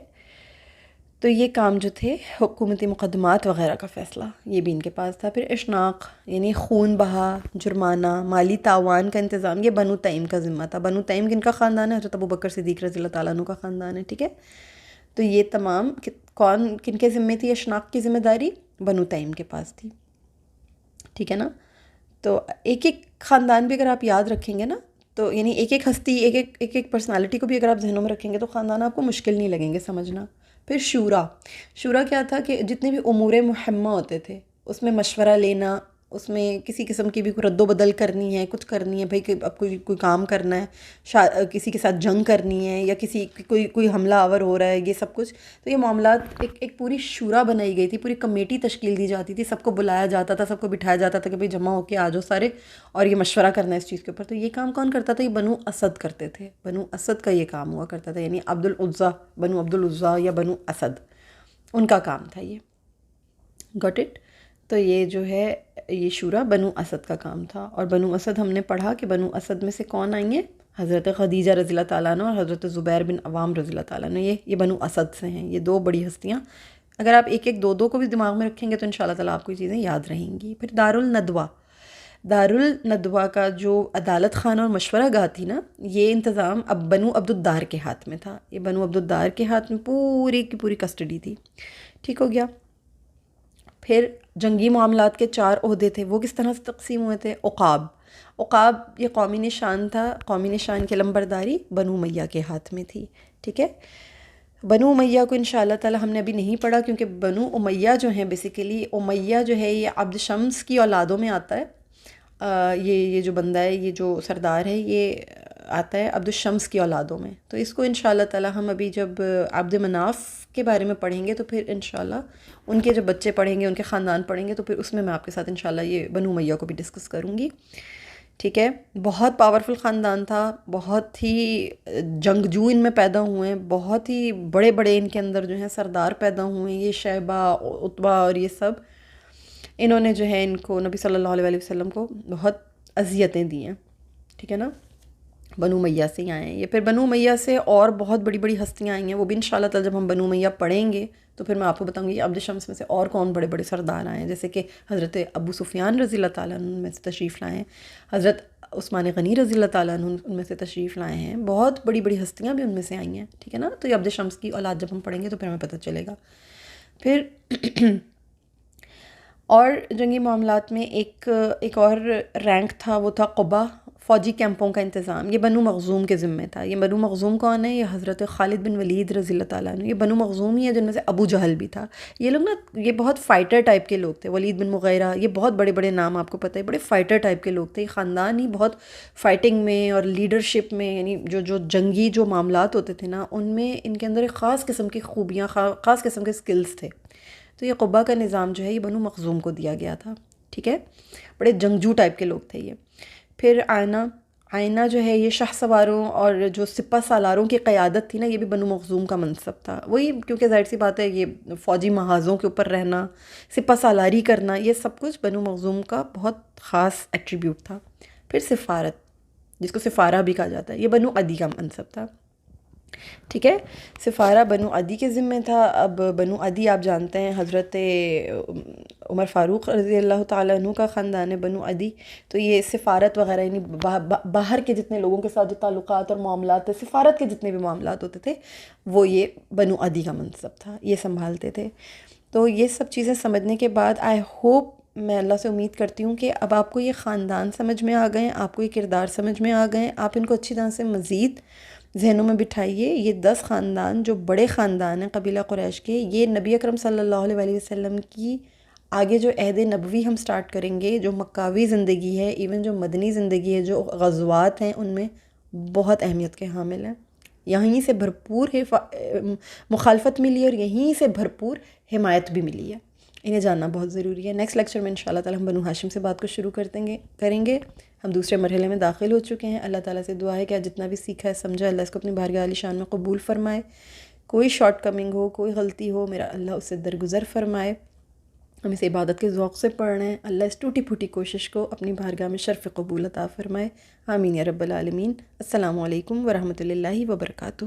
تو یہ کام جو تھے، حکومتی مقدمات وغیرہ کا فیصلہ، یہ بھی ان کے پاس تھا۔ پھر اشناق، یعنی خون بہا، جرمانہ، مالی تاوان کا انتظام، یہ بنو تیم کا ذمہ تھا۔ بنو تیم کن کا خاندان ہے؟ حضرت ابوبکر صدیق رضی اللہ تعالیٰ عنہ کا خاندان ہے، ٹھیک ہے۔ تو یہ تمام کن کے ذمے تھی اشناق کی ذمہ داری؟ بنو تیم کے پاس تھی، ٹھیک ہے نا۔ تو ایک ایک خاندان بھی اگر آپ یاد رکھیں گے نا، تو یعنی ایک ایک ہستی، ایک ایک پرسنالٹی کو بھی اگر آپ ذہنوں میں رکھیں گے تو خاندان آپ کو مشکل نہیں لگیں گے سمجھنا۔ پھر شورا کیا تھا کہ جتنے بھی امور مہمہ ہوتے تھے اس میں مشورہ لینا، اس میں کسی قسم کی بھی کوئی رد و بدل کرنی ہے، کچھ کرنی ہے بھائی، کہ اب کوئی کام کرنا ہے، کسی کے ساتھ جنگ کرنی ہے، یا کوئی حملہ آور ہو رہا ہے، یہ سب کچھ، تو یہ معاملات ایک پوری شورا بنائی گئی تھی، پوری کمیٹی تشکیل دی جاتی تھی، سب کو بلایا جاتا تھا، سب کو بٹھایا جاتا تھا کہ بھائی جمع ہو کے آ جاؤ سارے، اور یہ مشورہ کرنا ہے اس چیز کے اوپر۔ تو یہ کام کون کرتا تھا؟ یہ بنو اسد کرتے تھے، بنو اسد کا یہ کام ہوا کرتا تھا، یعنی بنو عبدالعزیٰ یا بنو اسد، ان کا کام تھا یہ، گاٹ اٹ۔ تو یہ جو ہے یہ شورا بنو اسد کا کام تھا۔ اور بنو اسد ہم نے پڑھا کہ بنو اسد میں سے کون آئی ہیں؟ حضرت خدیجہ رضی اللہ تعالیٰ عنہ اور حضرت زبیر بن عوام رضی اللہ تعالیٰ عنہ، یہ بنو اسد سے ہیں، یہ 2 بڑی ہستیاں۔ اگر آپ ایک ایک دو کو بھی دماغ میں رکھیں گے تو انشاءاللہ تعالیٰ آپ کو یہ چیزیں یاد رہیں گی۔ پھر دارالندوہ کا جو عدالت خانہ اور مشورہ گاہ تھی نا، یہ انتظام اب بنو عبدالدار کے ہاتھ میں تھا، یہ بنو عبدالدار کے ہاتھ میں پوری کی پوری کسٹڈی تھی، ٹھیک ہو گیا۔ پھر جنگی معاملات کے 4 عہدے تھے، وہ کس طرح سے تقسیم ہوئے تھے؟ عقاب یہ قومی نشان تھا، قومی نشان کی علمبرداری بنو امیہ کے ہاتھ میں تھی، ٹھیک ہے۔ بنو امیہ کو انشاءاللہ تعالی ہم نے ابھی نہیں پڑھا، کیونکہ بنو امیہ جو ہیں بیسیکلی، امیہ جو ہے یہ عبد شمس کی اولادوں میں آتا ہے، یہ جو بندہ ہے، یہ جو سردار ہے، یہ آتا ہے عبد الشمس کی اولادوں میں۔ تو اس کو انشاءاللہ تعالی ہم ابھی جب عبد مناف کے بارے میں پڑھیں گے تو پھر انشاءاللہ ان کے جب بچے پڑھیں گے، ان کے خاندان پڑھیں گے، تو پھر اس میں آپ کے ساتھ انشاءاللہ یہ بنو امیہ کو بھی ڈسکس کروں گی، ٹھیک ہے۔ بہت پاورفل خاندان تھا، بہت ہی جنگجو ان میں پیدا ہوئے ہیں، بہت ہی بڑے بڑے ان کے اندر جو ہیں سردار پیدا ہوئے ہیں، یہ شیبہ، عتبہ اور یہ سب، انہوں نے جو ہے ان کو، نبی صلی اللہ علیہ وسلم کو بہت اذیتیں دی ہیں، ٹھیک ہے نا۔ بنو امیہ سے ہی آئے ہیں یہ۔ پھر بنو امیہ سے اور بہت بڑی بڑی ہستیاں آئی ہیں، وہ بھی انشاءاللہ تعالی جب ہم بنو امیہ پڑھیں گے تو پھر میں آپ کو بتاؤں گی عبد شمس میں سے اور کون بڑے بڑے سردار آئے ہیں، جیسے کہ حضرت ابو سفیان رضی اللہ تعالیٰ عنہ ان میں سے تشریف لائے ہیں، حضرت عثمان غنی رضی اللہ تعالیٰ عنہ ان میں سے تشریف لائے ہیں، بہت بڑی بڑی ہستیاں بھی ان میں سے آئی ہیں، ٹھیک ہے نا۔ تو یہ عبد شمس کی اولاد جب ہم پڑھیں گے تو پھر ہمیں پتہ چلے گا۔ پھر اور جنگی معاملات میں ایک اور رینک تھا، وہ تھا قبہ، فوجی کیمپوں کا انتظام، یہ بنو مخزوم کے ذمہ تھا۔ یہ بنو مخزوم کون ہے؟ یہ حضرت خالد بن ولید رضی اللہ تعالیٰ عنہ، یہ بنو مخزوم ہی ہے جن میں سے ابو جہل بھی تھا۔ یہ لوگ نا، یہ بہت فائٹر ٹائپ کے لوگ تھے، ولید بن مغیرہ، یہ بہت بڑے بڑے نام آپ کو پتہ ہے، بڑے فائٹر ٹائپ کے لوگ تھے، یہ خاندان ہی بہت فائٹنگ میں اور لیڈرشپ میں، یعنی جو جنگی جو معاملات ہوتے تھے نا، ان میں ان کے اندر ایک خاص قسم کی خوبیاں، خاص قسم کے سکلز تھے۔ تو یہ قبہ کا نظام جو ہے یہ بنو مخزوم کو دیا گیا تھا، ٹھیک ہے۔ بڑے جنگجو ٹائپ کے لوگ تھے یہ۔ پھر آئینہ جو ہے یہ شاہ سواروں اور جو سپہ سالاروں کی قیادت تھی نا، یہ بھی بنو مخزوم کا منصب تھا، وہی، کیونکہ ظاہر سی بات ہے یہ فوجی محاذوں کے اوپر رہنا، سپہ سالاری کرنا، یہ سب کچھ بنو مخزوم کا بہت خاص ایٹریبیوٹ تھا۔ پھر سفارت، جس کو سفارہ بھی کہا جاتا ہے، یہ بنو عدی کا منصب تھا۔ ٹھیک ہے، سفارہ بنو عدی کے ذمے تھا۔ اب بنو عدی آپ جانتے ہیں حضرت عمر فاروق رضی اللہ تعالیٰ عنہ کا خاندان ہے بنو عدی، تو یہ سفارت وغیرہ یعنی باہر کے جتنے لوگوں کے ساتھ جو تعلقات اور معاملات تھے، سفارت کے جتنے بھی معاملات ہوتے تھے وہ یہ بنو عدی کا منصب تھا، یہ سنبھالتے تھے۔ تو یہ سب چیزیں سمجھنے کے بعد آئی ہوپ، میں اللہ سے امید کرتی ہوں کہ اب آپ کو یہ خاندان سمجھ میں آ گئے ہیں، آپ کو یہ کردار سمجھ میں آ گئے ہیں، آپ ان کو اچھی طرح سے مزید ذہنوں میں بٹھائیے۔ یہ 10 خاندان جو بڑے خاندان ہیں قبیلہ قریش کے، یہ نبی اکرم صلی اللہ علیہ وآلہ وسلم کی آگے جو عہد نبوی ہم سٹارٹ کریں گے، جو مکاوی زندگی ہے، ایون جو مدنی زندگی ہے، جو غزوات ہیں، ان میں بہت اہمیت کے حامل ہیں۔ یہیں سے بھرپور مخالفت ملی اور یہیں سے بھرپور حمایت بھی ملی ہے، انہیں جاننا بہت ضروری ہے۔ نیکسٹ لیکچر میں انشاءاللہ تعالی ہم بنو ہاشم سے بات کو شروع کریں گے۔ ہم دوسرے مرحلے میں داخل ہو چکے ہیں۔ اللہ تعالیٰ سے دعا ہے کہ جتنا بھی سیکھا ہے سمجھا، اللہ اس کو اپنی بارگاہ عالی شان میں قبول فرمائے۔ کوئی شارٹ کمنگ ہو، کوئی غلطی ہو، میرا اللہ اس سے درگزر فرمائے۔ ہم اسے عبادت کے ذوق سے پڑھ رہے ہیں، اللہ اس ٹوٹی پھوٹی کوشش کو اپنی بارگاہ میں شرف قبول عطا فرمائے۔ آمین یا رب العالمین۔ السلام علیکم ورحمۃ اللہ وبرکاتہ۔